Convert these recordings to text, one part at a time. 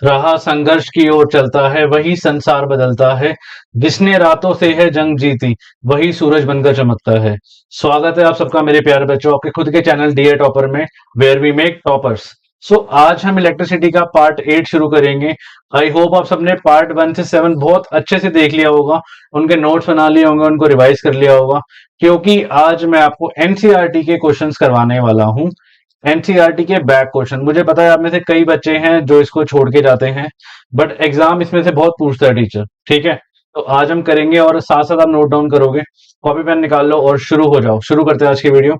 रहा संघर्ष की ओर चलता है, वही संसार बदलता है। जिसने रातों से है जंग जीती, वही सूरज बनकर चमकता है। स्वागत है आप सबका मेरे प्यारे बच्चों आपके खुद के चैनल डीए टॉपर में, वेयर वी मेक टॉपर्स। सो आज हम इलेक्ट्रिसिटी का पार्ट 8 शुरू करेंगे। आई होप आप सबने पार्ट 1 से 7 बहुत अच्छे से देख लिया होगा, उनके नोट्स बना लिए होंगे, उनको रिवाइज कर लिया होगा, क्योंकि आज मैं आपको एनसीईआरटी के क्वेश्चंस करवाने वाला हूं। एनसीईआरटी के बैक क्वेश्चन, मुझे पता है आप में से कई बच्चे हैं जो इसको छोड़ के जाते हैं, बट एग्जाम इसमें से बहुत पूछता है टीचर। ठीक है, तो आज हम करेंगे और साथ साथ आप नोट डाउन करोगे, कॉपी पेन निकाल लो और शुरू हो जाओ। शुरू करते हैं आज की वीडियो।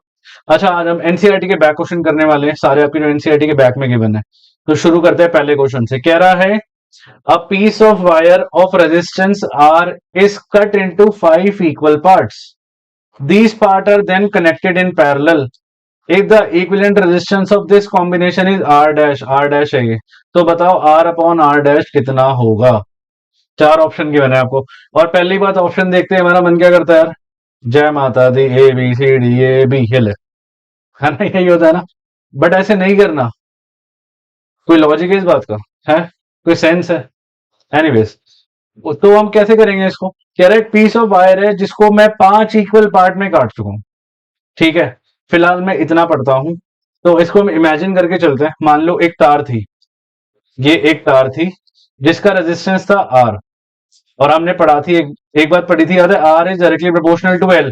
अच्छा, आज हम एनसीईआरटी के बैक क्वेश्चन करने वाले हैं, सारे आपके जो एनसीईआरटी के बैक में गिवन है। तो शुरू करते हैं पहले क्वेश्चन से। कह रहा है a piece of wire of resistance R is cut into 5 equal parts. These parts are then connected in parallel. If the equivalent resistance of this combination is R dash, R dash है ये, तो बताओ R upon R dash कितना होगा। चार option given है आपको, और पहली बात ऑप्शन देखते हैं हमारा मन क्या करता है यार, जय माता दी A B C D A B हिल, है ना, यही होता है ना। बट ऐसे नहीं करना, कोई लॉजिक है इस बात का, है कोई सेंस है? एनीवेज, तो हम कैसे करेंगे इसको। कह रहे पीस ऑफ वायर है जिसको मैं 5 इक्वल पार्ट में काट चुका हूं। ठीक है, फिलहाल मैं इतना पढ़ता हूं, तो इसको हम इमेजिन करके चलते हैं। मान लो एक तार थी, ये एक तार थी जिसका रेजिस्टेंस था आर, और हमने पढ़ा थी एक बात पढ़ी थी, याद है, R is directly proportional to L.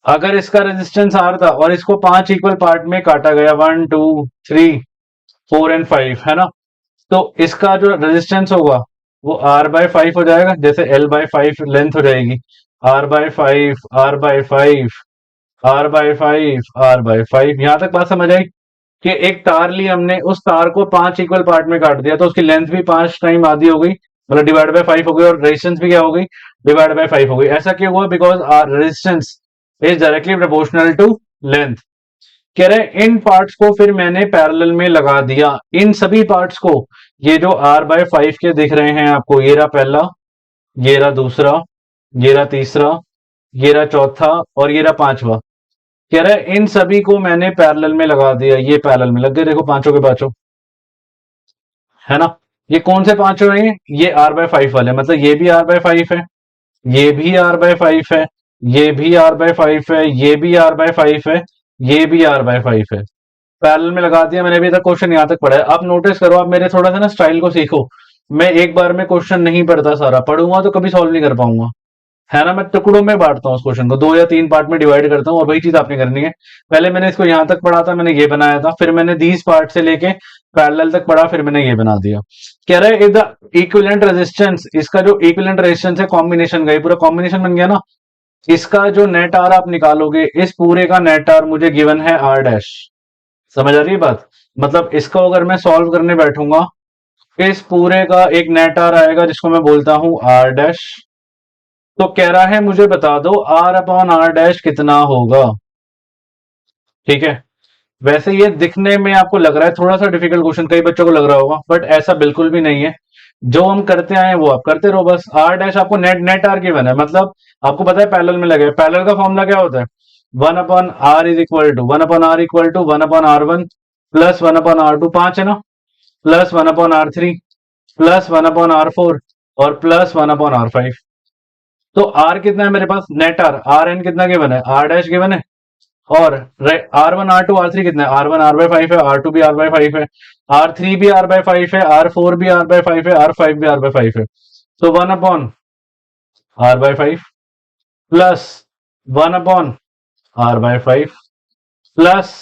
अगर इसका रेजिस्टेंस आर था और इसको 5 इक्वल पार्ट में काटा गया, 1 2 3 4 एंड 5, है ना, तो इसका जो रेजिस्टेंस होगा वो आर बाय 5 हो जाएगा, जैसे एल बाय 5 लेंथ हो जाएगी। R by 5, R by 5, R by 5, R by 5। यहां तक बात समझ आई कि एक तार ली हमने, उस तार को 5 इक्वल पार्ट में काट दिया, तो उसकी लेंथ भी 5 टाइम आधी हो गई, मतलब डिवाइड बाय 5 हो गई, और रेजिस्टेंस भी क्या हो गई, डिवाइड बाय 5 हो गई। ऐसा क्यों हुआ? Because R resistance is directly proportional to length. कह रहे इन पार्ट्स को फिर मैंने पैरेलल में लगा दिया, इन सभी पार्ट्स को। ये जो आर बाय 5 के दिख रहे हैं आपको, ये रहा पहला, ये रहा दूसरा, ये रहा तीसरा, ये रहा चौथा, और ये रहा पांचवा। कह रहा है इन सभी को मैंने पैरेलल में लगा दिया, ये पैरेलल में लग गए, देखो पांचों के पांचों, है ना। ये कौन से पांचों हैं? ये आर बाय 5 वाले, मतलब ये भी आर बाय 5 है, ये भी आर बाय 5 है, ये भी आर बाय 5 है, ये भी आर बाय 5 है, ये भी आर बाय 5 है। पैरेलल में लगा दिया मैंने। अभी तक क्वेश्चन यहां तक पढ़ा है, आप नोटिस करो, आप मेरे थोड़ा सा ना स्टाइल को सीखो। मैं एक बार में क्वेश्चन नहीं पढ़ता, सारा पढ़ूंगा तो कभी सॉल्व नहीं कर पाऊंगा, है ना। मैं टुकड़ों में बांटता हूँ उस क्वेश्चन को, 2 या 3 पार्ट में डिवाइड करता हूँ, और वही चीज आपने करनी है। पहले मैंने इसको यहां तक पढ़ा था, मैंने ये बनाया था, फिर मैंने दीज पार्ट से लेके पैरेलल तक पढ़ा, फिर मैंने ये बना दिया। कह रहा है इफ द इक्विवेलेंट रेजिस्टेंस, इसका जो इक्विवेलेंट रेजिस्टेंस है कॉम्बिनेशन का, ये पूरा कॉम्बिनेशन बन गया ना, इसका जो नेट आर आप निकालोगे, इस पूरे का नेट आर मुझे गिवन है आर डैश। समझ आ रही है बात? मतलब इसको अगर मैं सॉल्व करने बैठूंगा, इस पूरे का एक नेट आर आएगा जिसको मैं बोलता हूं आर डैश। तो कह रहा है मुझे बता दो आर अपॉन आर डैश कितना होगा। ठीक है, वैसे ये दिखने में आपको लग रहा है थोड़ा सा डिफिकल्ट क्वेश्चन, कई बच्चों को लग रहा होगा, बट ऐसा बिल्कुल भी नहीं है। जो हम करते आए हैं वो आप करते रहो बस। आर डैश आपको नेट नेट आर की बना है, मतलब आपको पता है पैरेलल में लगे। पैरेलल का फॉर्मूला क्या होता है? 1/r is equal to 1/r equal to 1/r1 plus 1/r2, 5 है ना, प्लस 1/r3 प्लस 1/r4 और प्लस 1/r5। तो आर कितना है मेरे पास? नेट आर, आर एन कितना गिवन है? आर डैश गिवन है। और R1 R2 R3 कितना है? R1 R बाय 5 है, R2 भी R बाय 5 है, R3 भी R बाय 5 है, R4 भी R बाय 5 है, R5 भी R बाय 5 है। तो 1/R by 5 plus 1/R by 5 plus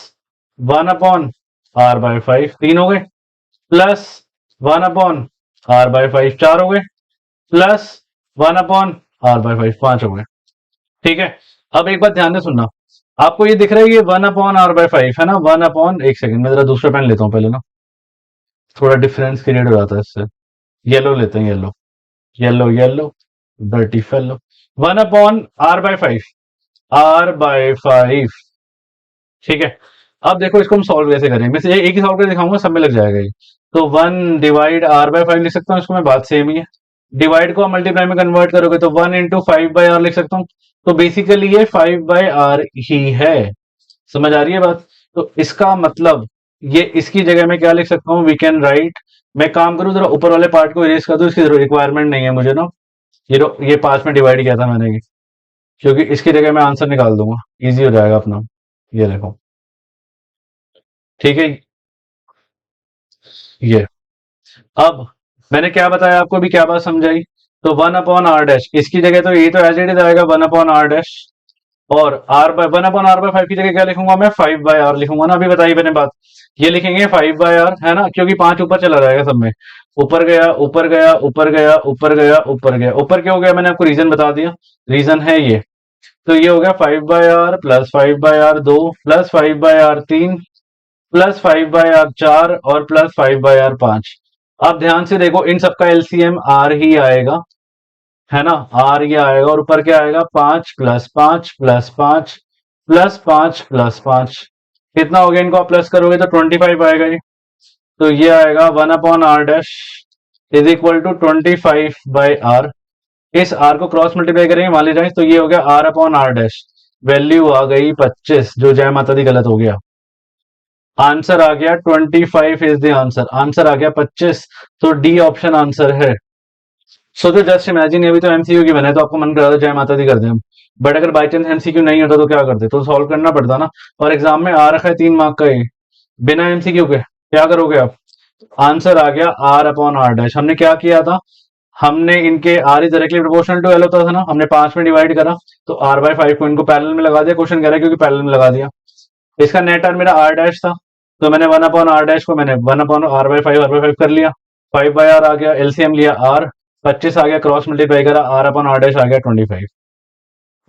1/R by 5, 3 हो गए, प्लस 1/R बाय 5, 4 हो गए, प्लस 1/R बाय 5, 5 हो गए। ठीक है, अब एक बात ध्यान से सुनना, आपको ये दिख रहा है ये 1/R बाय 5 है ना, 1 एक सेकंड में जरा दूसरा पेन लेता हूं पहले ना, थोड़ा डिफरेंस क्रिएट हो जाता है इससे। येलो लेते हैं, yellow, yellow yellow, dirty fellow. 1/R by 5, R/5। ठीक है, अब देखो इसको हम सॉल्व कैसे करें, मैं से एक ही सॉल्व कर दिखाऊंगा, सब में लग जाएगा ये। तो 1/R/5 लिख सकता हूँ इसको मैं, बात सेम ही है। डिवाइड को मल्टीप्लाई में कन्वर्ट करोगे तो 1 × 5/R लिख सकता हूँ। तो बेसिकली ये 5/R ही है। समझ आ रही है बात? तो इसका मतलब ये, इसकी जगह में क्या लिख सकता हूँ, वी कैन राइट मैं एक काम करूँ, जरा ऊपर वाले पार्ट को इरेज कर दूं, इसकी रिक्वायरमेंट नहीं है मुझे ना। ये 5 में डिवाइड किया था मैंने ये, क्योंकि इसकी जगह मैं आंसर निकाल दूंगा, इजी हो जाएगा अपना। ये देखो, ठीक है। ये अब मैंने क्या बताया आपको, अभी क्या बात समझाई? तो 1/r डैश, इसकी जगह तो ये तो एज इट इज आएगा 1/r डैश, और आर बाय 1/r/5 की जगह क्या लिखूंगा मैं? 5/r लिखूंगा ना। अभी बताइए मैंने बात, ये लिखेंगे 5/r, है ना, क्योंकि 5 ऊपर चला जाएगा सब में। ऊपर गया, ऊपर गया, ऊपर गया, ऊपर गया, ऊपर गया, ऊपर क्या हो गया? मैंने आपको रीजन बता दिया, रीजन है ये। तो ये हो गया 5/r plus 5/r 2 plus 5/r 3 plus 5/r 4 और प्लस 5/r 5। अब ध्यान से देखो, इन सबका एलसीएम आर ही आएगा, है ना, आर ये आएगा, और ऊपर क्या आएगा? 5 प्लस 5 प्लस 5 प्लस 5 प्लस 5। कितना हो गया? इनको आप प्लस करोगे तो 25 आएगा ये। तो ये आएगा 1/r dash is equal to 25/r। इस आर को क्रॉस मल्टीप्लाई करेंगे, मान लीजिए, तो ये हो गया r/r डैश। वैल्यू आ गई 25, जो जय माता दी गलत हो गया। आंसर आ गया 25 इज द आंसर, आंसर आ गया 25। तो डी ऑप्शन आंसर है। सोचो, जस्ट इमेजिन, अभी तो एमसीक्यू की बने तो आपको मन कर रहा था जय माता दी कर दें हम, बट अगर बाई चांस एमसीक्यू नहीं होता तो क्या करते? तो सॉल्व करना पड़ता ना। और एग्जाम में आ रखा है 3 मार्क का ये, बिना एमसीक्यू के, क्या करोगे आप? आंसर आ गया r/r डैश। हमने क्या किया था? हमने इनके R is directly proportional to L होता था ना, हमने 5 में डिवाइड करा, तो r/5 को इनको पैरेलल में लगा दिया। क्वेश्चन कह रहा है क्योंकि पैरेलल में लगा दिया। इसका नेट आर मेरा r डैश था, तो मैंने 1/r डैश को मैंने 1/r/5 कर लिया। 5/r आ गया, एलसीएम लिया r, 25 आ गया, क्रॉस मल्टीप्लाई करा, r/r डैश आ गया 25।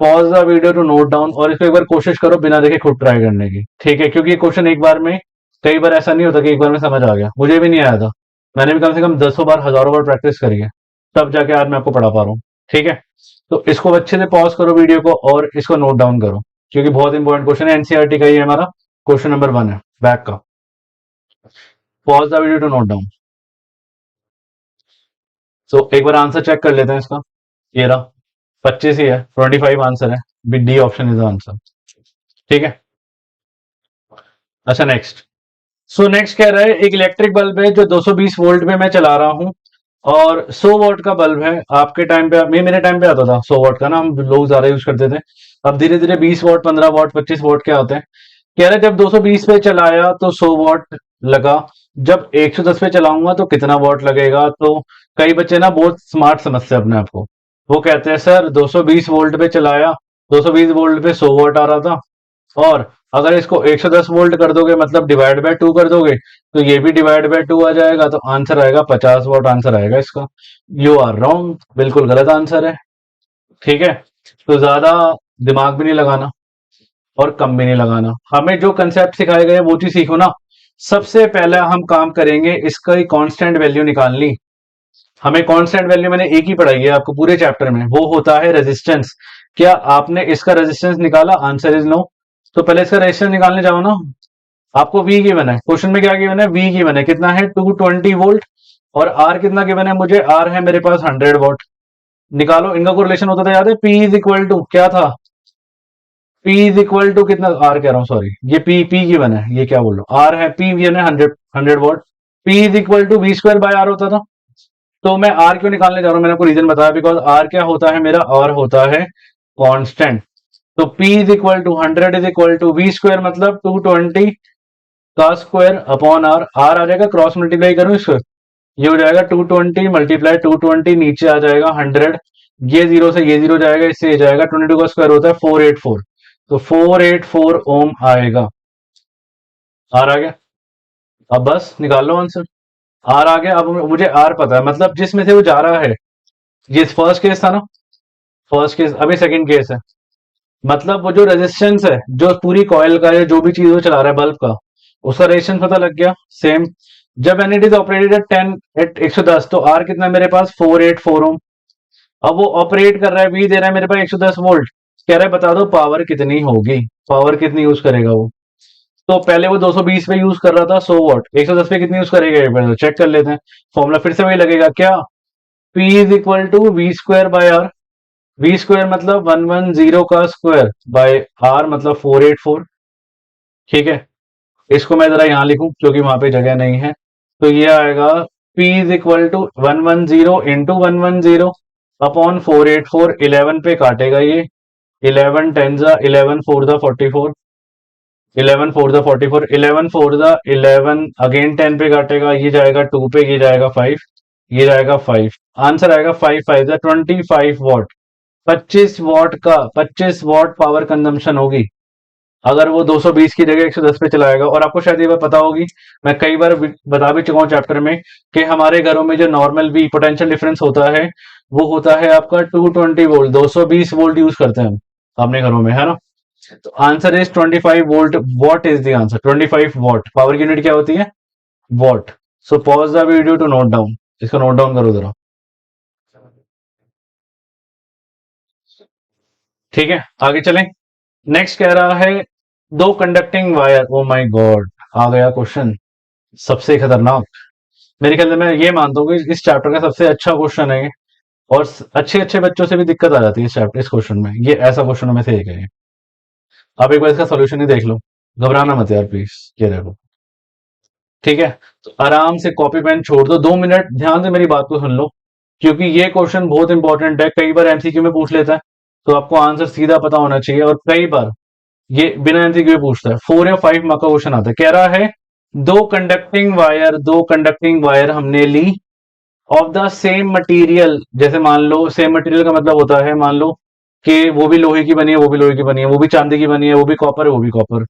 Pause the video to note down, और इसको एक बार कोशिश करो बिना देखे खुद ट्राई करने की, ठीक है? क्योंकि ये क्वेश्चन एक बार में, कई बार ऐसा नहीं होता कि एक बार में समझ आ गया, मुझे भी नहीं आया था। मैंने भी कम से कम 10 बार, हजारों बार प्रैक्टिस करी है, तब जाके आज मैं आपको पढ़ा पा रहा हूँ, ठीक है? तो इसको अच्छे से पॉज करो वीडियो को, और इसको नोट डाउन करो, क्योंकि बहुत इंपॉर्टेंट क्वेश्चन है, एनसीईआरटी का ही है हमारा, क्वेश्चन नंबर 1 है बैक का। Pause the video to note down. तो एक बार आंसर चेक कर लेते हैं इसका। ये रहा, 25 ही है, 25 आंसर है, B D option is answer, ठीक है? अच्छा, नेक्स्ट। सो नेक्स्ट कह रहा है, एक इलेक्ट्रिक बल्ब है जो 220 वोल्ट पे मैं चला रहा हूँ, और 100 वॉट का बल्ब है। आपके टाइम पे, मेरे टाइम पे आता था 100 वॉट का ना, हम लोग ज्यादा यूज करते थे। अब धीरे धीरे 20 वॉट, 15 वॉट, 25 वॉट के आते हैं। कह रहे जब 220 पे चलाया तो 100 वॉट लगा, जब 110 पे चलाऊंगा तो कितना वॉट लगेगा? तो कई बच्चे ना बहुत स्मार्ट समझते हैं अपने आप को, वो कहते हैं सर 220 वोल्ट पे चलाया, 220 वोल्ट पे 100 वॉट आ रहा था, और अगर इसको 110 वोल्ट कर दोगे, मतलब डिवाइड बाय 2 कर दोगे, तो ये भी डिवाइड बाय 2 आ जाएगा, तो आंसर आएगा 50 वॉट, आंसर आएगा इसका। यू आर रॉन्ग, बिल्कुल गलत आंसर है, ठीक है? तो ज्यादा दिमाग भी नहीं लगाना और कम भी नहीं लगाना, हमें जो कंसेप्ट सिखाए गए वो चीज सीखो ना। सबसे पहला हम काम करेंगे इसका ही कांस्टेंट वैल्यू निकालनी। हमें कांस्टेंट वैल्यू मैंने एक ही पढ़ाई है आपको पूरे चैप्टर में, वो होता है रेजिस्टेंस। क्या आपने इसका रेजिस्टेंस निकाला? Answer is no. तो पहले इसका रेजिस्टेंस निकालने जाओ ना। आपको V गिवन है, क्वेश्चन में क्या गिवन है? V गिवन है, कितना है? 220 वोल्ट। और R कितना गिवन है मुझे? R है मेरे पास 100 वॉट। निकालो, इनका कोई रिलेशन होता था, याद है? P इज इक्वल टू क्या था? P इज इक्वल टू कितना? R कह रहा हूँ, सॉरी, ये P गिवन है, ये क्या बोल रहा हूँ, R है, P गिवन है 100 watt. P is equal to V²/R होता था। तो मैं R क्यों निकालने जा रहा हूँ, मैंने आपको रीजन बताया, बिकॉज R क्या होता है मेरा? R होता है कांस्टेंट। तो P is equal to 100 is equal to V², मतलब 220 का स्क्वायर अपॉन आर। आर आ जाएगा, क्रॉस मल्टीप्लाई करूं इसको, ये हो जाएगा 220 मल्टीप्लाई 220, नीचे आ जाएगा 100, ये जीरो से ये जीरो जाएगा, इससे ये जाएगा, 22 का स्क्वायर होता है 484, तो 484 ओम आएगा। आर आ गया, अब बस निकाल लो आंसर। आर आ गया, अब मुझे आर पता है, मतलब जिसमें से वो जा रहा है, ये फर्स्ट केस था ना, फर्स्ट केस, अभी सेकंड केस है, मतलब वो जो रेजिस्टेंस है, जो पूरी कॉइल का या जो भी चीज वो चला रहा है बल्ब का, उसका रेजिस्टेंस पता लग गया। सेम, जब when it is operated at 10 at 110, तो आर कितना है मेरे पास? 484 ओम। अब वो ऑपरेट कर रहा है, वी दे रहा है मेरे पास 110 वोल्ट, कह रहा है बता दो पावर कितनी होगी, पावर कितनी यूज करेगा वो। तो पहले वो 220 पे यूज कर रहा था 100 वॉट, 110 पे कितनी यूज करेगा एक बार चेक कर लेते हैं। फॉर्मूला फिर से वही लगेगा क्या? P is equal to V²/R। V² मतलब 110 का स्क्वायर बाय R मतलब 484, ठीक है? इसको मैं जरा यहां लिखूं क्योंकि वहां पे जगह नहीं है, तो ये आएगा P is equal to 110 into 110 upon 484। 11 पे काटेगा ये, 11 10 जा 11 4 जा 44, 11 4 जा 44, 11 4 जा 11 अगेन 10 पे काटेगा, ये जाएगा 2 पे, ये जाएगा 5, ये जाएगा 5। आंसर आएगा 5 5 जा 25 वॉट। 25 वॉट पावर कंजम्पशन होगी अगर वो 220 की जगह 110 पे चलाएगा। और आपको शायद ये बात पता होगी, मैं कई बार बता भी चुका हूँ चैप्टर में, कि हमारे घरों में जो नॉर्मल भी पोटेंशियल डिफरेंस होता है वो होता है आपका 220 वोल्ट, 220 वोल्ट यूज करते हैं हम अपने घरों में, है ना। तो answer is 25 volt. Watt is the answer? 25 watt. Power की यूनिट क्या होती है? Watt. So pause the video to note down, इसको नोट डाउन करो जरा। ठीक है, आगे चलें। नेक्स्ट कह रहा है दो conducting wire. Oh my God, आ गया क्वेश्चन सबसे खतरनाक। मेरे ख्याल से मैं ये मानता हूँ कि इस चैप्टर का सबसे अच्छा क्वेश्चन है ये। और अच्छे अच्छे बच्चों से भी दिक्कत आ जाती है इस चैप्टर, इस क्वेश्चन में। ये ऐसा क्वेश्चन में से एक है ये। आप एक बार इसका सोल्यूशन ही देख लो, घबराना मत यार प्लीज। ये देखो, ठीक है। तो आराम से कॉपी पेन छोड़ दो, 2 मिनट ध्यान से मेरी बात को सुन लो, क्योंकि ये क्वेश्चन बहुत इंपॉर्टेंट है। कई बार एमसीक्यू में पूछ लेता है, तो आपको आंसर सीधा पता होना चाहिए। और कई बार ये बिना एमसीक्यू में पूछता है, 4 या 5 मार्क का क्वेश्चन आता है। कह रहा है दो कंडक्टिंग वायर हमने ली ऑफ द सेम मटेरियल। जैसे मान लो, सेम मटेरियल का मतलब होता है, मान लो कि वो भी लोहे की बनी है, वो भी लोहे की बनी है, वो भी चांदी की बनी है, वो भी कॉपर है, वो भी कॉपर।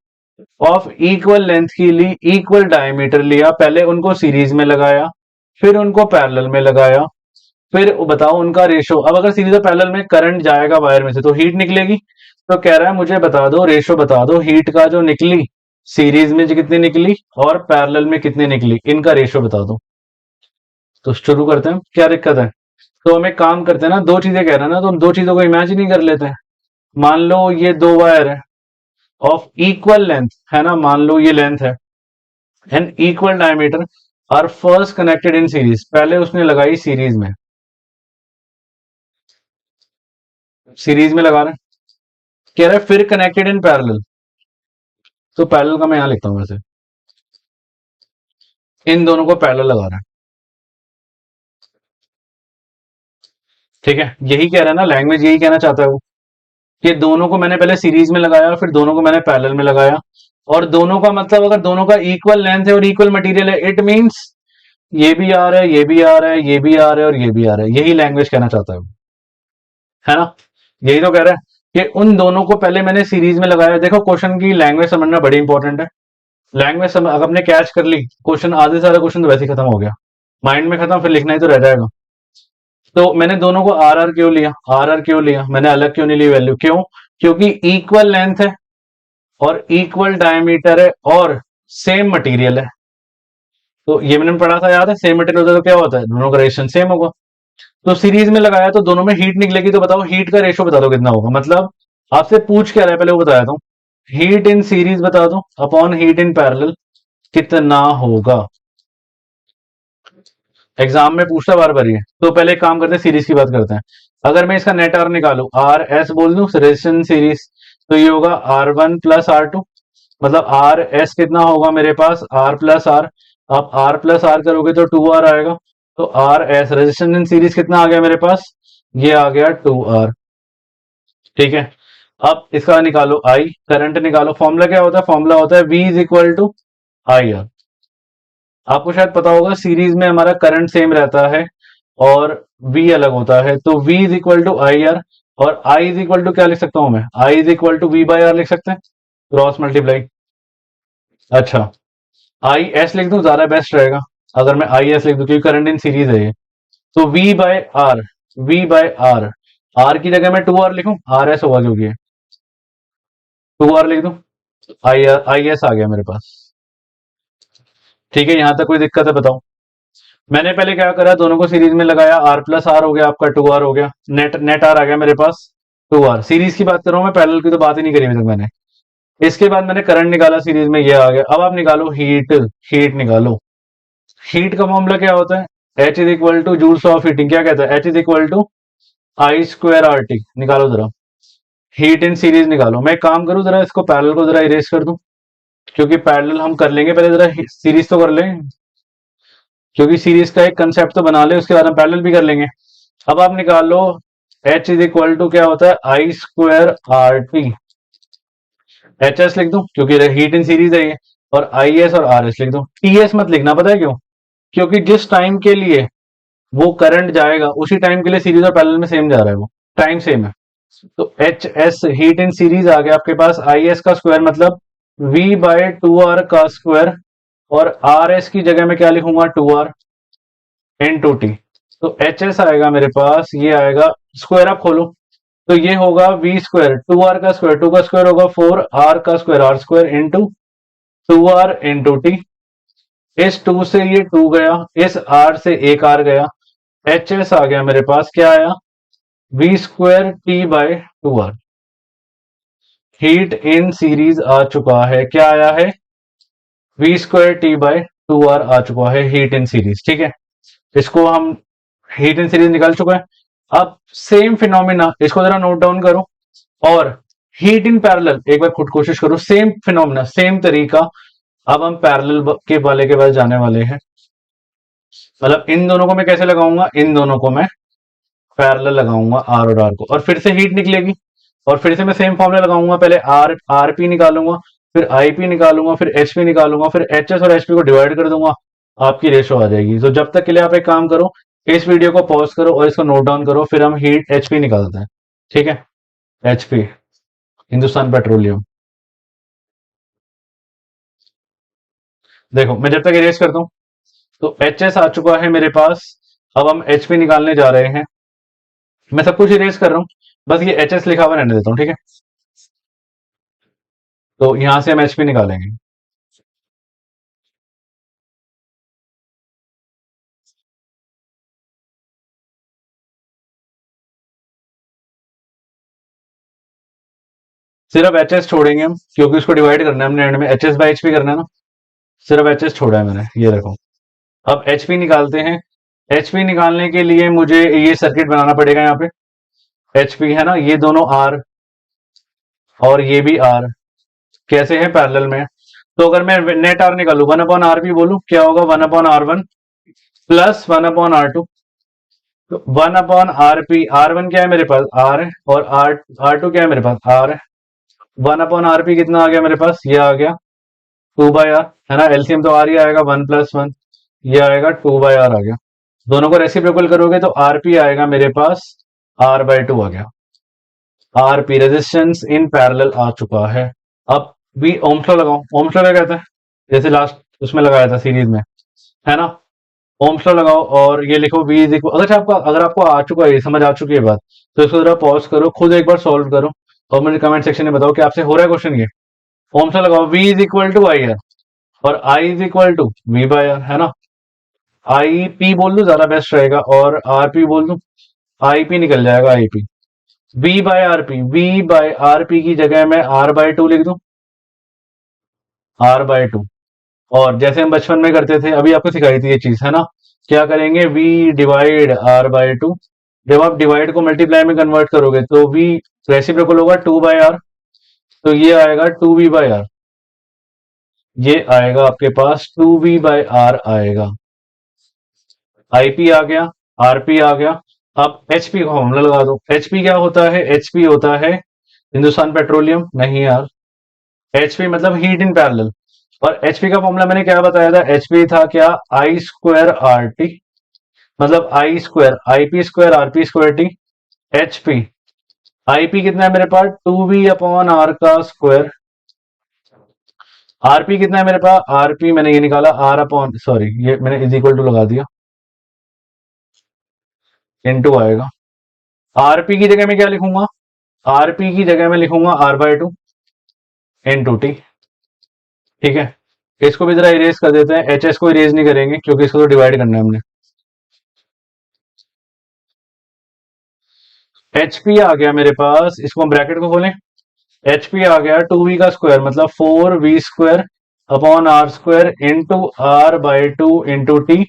ऑफ इक्वल लेंथ की ली, इक्वल डायमीटर लिया, पहले उनको सीरीज में लगाया, फिर उनको पैरेलल में लगाया, फिर बताओ उनका रेशो। अब अगर सीरीज और पैरेलल में करंट जाएगा वायर में से तो हीट निकलेगी। तो कह रहा है मुझे बता दो, रेशो बता दो हीट का, जो निकली सीरीज में कितनी निकली और पैरेलल में कितनी निकली, इनका रेशो बता दो। तो शुरू करते हैं, क्या दिक्कत है। तो हम एक काम करते हैं ना, दो चीजें कह रहे हैं ना, तो हम दो चीजों को इमेजिन ही कर लेते हैं। मान लो ये दो वायर है ऑफ इक्वल लेंथ, है ना, मान लो ये लेंथ है, and equal diameter are first connected in series. पहले उसने लगाई सीरीज में, सीरीज में लगा रहे हैं। कह रहा है फिर कनेक्टेड इन पैरेलल। तो पैरेलल का मैं यहां लिखता हूं वैसे, इन दोनों को पैरेलल लगा रहा है। ठीक है, यही कह रहा है ना, लैंग्वेज यही कहना चाहता है वो, कि दोनों को मैंने पहले सीरीज में लगाया, फिर दोनों को मैंने पैरेलल में लगाया। और दोनों का मतलब, अगर दोनों का इक्वल लेंथ है और इक्वल मटेरियल है, इट मींस ये भी आ रहा है, ये भी आ रहा है, ये भी आ रहा है और ये भी आ रहा है। यही लैंग्वेज कहना चाहता है वो, है ना। यही तो कह रहा है कि उन दोनों को पहले मैंने सीरीज में लगाया। देखो, क्वेश्चन की लैंग्वेज समझना बड़ी इंपॉर्टेंट है। लैंग्वेज अगर आपने कैच कर ली, क्वेश्चन आधे सारे क्वेश्चन तो वैसे ही खत्म हो गया, माइंड में खत्म, फिर लिखना ही तो रह जाएगा। तो मैंने दोनों को आर आर क्यों लिया, आर आर क्यों लिया, मैंने अलग क्यों नहीं ली वैल्यू, क्यों? क्योंकि इक्वल लेंथ है और इक्वल डायमीटर है और सेम मटेरियल है। तो ये मैंने पढ़ा था, याद है, सेम मटेरियल होता है तो क्या होता है, दोनों का रेशियो सेम होगा। तो सीरीज में लगाया तो दोनों में हीट निकलेगी। तो बताओ हीट का रेशियो बता दो कितना होगा। मतलब आपसे पूछ क्या रहा है, पहले वो बताया था। हीट इन सीरीज बता दो अपॉन हीट इन पैरेलल कितना होगा। एग्जाम में पूछता बार बार ये। तो पहले एक काम करते हैं, सीरीज की बात करते हैं। अगर मैं इसका नेट आर निकालू, आर एस बोल दूं रेजिस्टेंस सीरीज, तो ये होगा R1 प्लस R2। मतलब आर एस कितना होगा मेरे पास, आर प्लस आर। आप आर प्लस आर करोगे तो 2R आएगा। तो R S resistance in series कितना आ गया मेरे पास, ये आ गया 2R। ठीक है, अब इसका निकालो आई, करंट निकालो। फॉर्मूला क्या होता है, फॉर्मूला होता है V is equal to I R. आपको शायद पता होगा, सीरीज में हमारा करंट सेम रहता है और V अलग होता है। तो V is equal to I R, और I इज इक्वल टू क्या लिख सकता हूं मैं, I is equal to V by R लिख सकते हैं, क्रॉस मल्टीप्लाई। अच्छा, आई एस लिख दूं, ज्यादा बेस्ट रहेगा अगर मैं आई एस लिख दूं, क्योंकि करंट इन सीरीज है ये। तो V by R, V by R, R की जगह मैं 2R लिखूं, आर एस होगा क्योंकि 2R लिख दूं, आई एस आ गया मेरे पास। ठीक है, यहां तक कोई दिक्कत है बताओ। मैंने पहले क्या करा, दोनों को सीरीज में लगाया, आर प्लस आर हो गया आपका, 2R हो गया, नेट नेट आर आ गया मेरे पास 2R। सीरीज की बात कर रहा हूं मैं, पैरेलल की तो बात ही नहीं करी अभी तक मैंने। इसके बाद मैंने करंट निकाला सीरीज में, ये आ गया। अब आप निकालो हीट, हीट निकालो। हीट का फॉर्मूला क्या होता है, H is equal to Joule's of heating. क्या कहता है, H is equal to I square R T. निकालो जरा, हीट इन सीरीज निकालो। मैं एक काम करूं, जरा इसको पैरेलल को जरा इरेज कर दूं, क्योंकि पैरेलल हम कर लेंगे, पहले जरा सीरीज तो कर लें। क्योंकि सीरीज का एक कंसेप्ट तो बना ले, उसके बाद हम पैरेलल भी कर लेंगे। अब आप निकाल लो H इज इक्वल टू क्या होता है, I square R T. H S लिख दूं क्योंकि हीट इन सीरीज है ये, और आई एस और आर एस लिख दूं। टी एस मत लिखना, पता है क्यों? क्योंकि जिस टाइम के लिए वो करंट जाएगा उसी टाइम के लिए सीरीज और पैरेलल में सेम जा रहा है, वो टाइम सेम है। तो H S heat in series आ गया आपके पास, आई एस का स्क्वायर मतलब वी बाय टू आर का स्क्वायर, और आर एस की जगह में क्या लिखूंगा, two R into T. तो एच एस आएगा मेरे पास, ये आएगा, स्क्वायर आप खोलो तो ये होगा वी स्क्वायर, टू आर का स्क्वायर, टू का स्क्वायर होगा फोर, आर का square R square into two R into T. इस टू से ये टू गया, इस आर से एक आर गया, एच एस आ गया मेरे पास, क्या आया, V square T by two R. Heat in series आ चुका है, क्या आया है, V square T by two R आ चुका है हीट इन सीरीज। ठीक है, इसको हम हीट इन सीरीज निकाल चुका है। अब सेम फिनोमिना, इसको जरा नोट डाउन करो, और हीट इन पैरेलल एक बार खुद कोशिश करो, सेम फिनोमिना सेम तरीका। अब हम पैरेलल के वाले के पास जाने वाले हैं, मतलब इन दोनों को मैं कैसे लगाऊंगा, इन दोनों को मैं पैरेलल लगाऊंगा आर और आर को, और फिर से हीट निकलेगी, और फिर से मैं सेम फॉर्मूला लगाऊंगा, पहले आर आर पी निकालूंगा, फिर आई पी निकालूंगा, फिर एच पी निकालूंगा, फिर एच एस और एच पी को डिवाइड कर दूंगा, आपकी रेशो आ जाएगी। तो जब तक के लिए आप एक काम करो, इस वीडियो को पॉज करो और इसको नोट डाउन करो, फिर हम हीट एच पी निकालते हैं। ठीक है, एच पी, हिंदुस्तान पेट्रोलियम। देखो मैं जब तक इरेज करता हूं, तो एच एस आ चुका है मेरे पास। अब हम एच पी निकालने जा रहे हैं, मैं सब कुछ इरेज कर रहा हूं, बस ये एच एस लिखा हुआ रहने देता हूं। ठीक है, तो यहां से हम एच पी निकालेंगे। सिर्फ एच एस छोड़ेंगे हम, क्योंकि उसको डिवाइड करना है हमने एंड में, H S by H P करना है ना। सिर्फ एच एस छोड़ा है मैंने, ये देखो। अब एच पी निकालते हैं। एच पी निकालने के लिए मुझे ये सर्किट बनाना पड़ेगा, यहाँ पे एच पी है ना, ये दोनों आर और ये भी आर, कैसे है, पैरेलल में। तो अगर मैं नेट आर निकालू, वन अपॉन आर पी बोलू, क्या होगा, one upon R one plus one upon R two. तो one upon R P, R one क्या है मेरे पास, आर है, और आर आर टू क्या है मेरे पास, आर है। वन अपॉन आर पी कितना आ गया मेरे पास, ये आ गया टू बाई आर, है ना, एलसीएम तो आर ही आएगा, वन प्लस वन, ये आएगा टू बाई आर आ गया। दोनों को रेसिप्रोकल करोगे तो आर पी आएगा मेरे पास, आर बाई टू आ गया। R P resistance in parallel आ चुका है। अब भी ओम्स लॉ लगाओ, ओम्स लॉ क्या कहता है, जैसे लास्ट उसमें लगाया था सीरीज में, है ना। ओम्स लॉ लगाओ और ये लिखो वी इज इक्वल, अगर आपको आ चुका है, समझ आ चुकी है बात, तो इसको जरा पॉज करो, खुद एक बार सॉल्व करो, और मुझे कमेंट सेक्शन में बताओ कि आपसे हो रहा है क्वेश्चन ये। ओम्स लॉ लगाओ, V is equal to I R, और I is equal to V by R, है ना। आई पी बोल दू, ज्यादा बेस्ट रहेगा, और आर पी बोल दू, आई पी निकल जाएगा, I P. V by R P, V by R P की जगह मैं आर बाय टू लिख दूं, आर बाय टू। और जैसे हम बचपन में करते थे, अभी आपको सिखाई थी ये चीज, है ना, क्या करेंगे, V divide R by two. जब आप डिवाइड को मल्टीप्लाई में कन्वर्ट करोगे तो वी रेसिप्रोकल होगा टू बाय आर, तो ये आएगा टू वी बाय आर, ये आएगा आपके पास टू वी बाय आर आएगा। आईपी आ गया, आरपी आ गया। अब एचपी का फॉर्मूला लगा दो। एचपी क्या होता है, एचपी होता है हिंदुस्तान पेट्रोलियम, नहीं यार, एचपी मतलब हीट इन पैरेलल। और एचपी का फॉर्मूला मैंने क्या बताया था, एचपी था क्या, आई स्क्वायर आर टी, मतलब I square IP square RP square T. HP, IP कितना है मेरे पास, टू वी अपॉन आर का स्क्वायर। आरपी कितना है मेरे पास, आरपी मैंने ये निकाला, आर अपॉन, सॉरी ये मैंने इज इक्वल टू लगा दिया, इनटू आएगा। आरपी की जगह मैं क्या लिखूंगा, आरपी की जगह में लिखूंगा R by two into two. T है, इसको भी जरा इरेज कर देते हैं, एच एस को इरेज नहीं करेंगे क्योंकि इसको तो डिवाइड करना है हमने। एच पी आ गया मेरे पास, इसको हम ब्रैकेट को खोलें, एच पी आ गया टू वी का स्क्वायर मतलब four V square upon R square into R by two into T.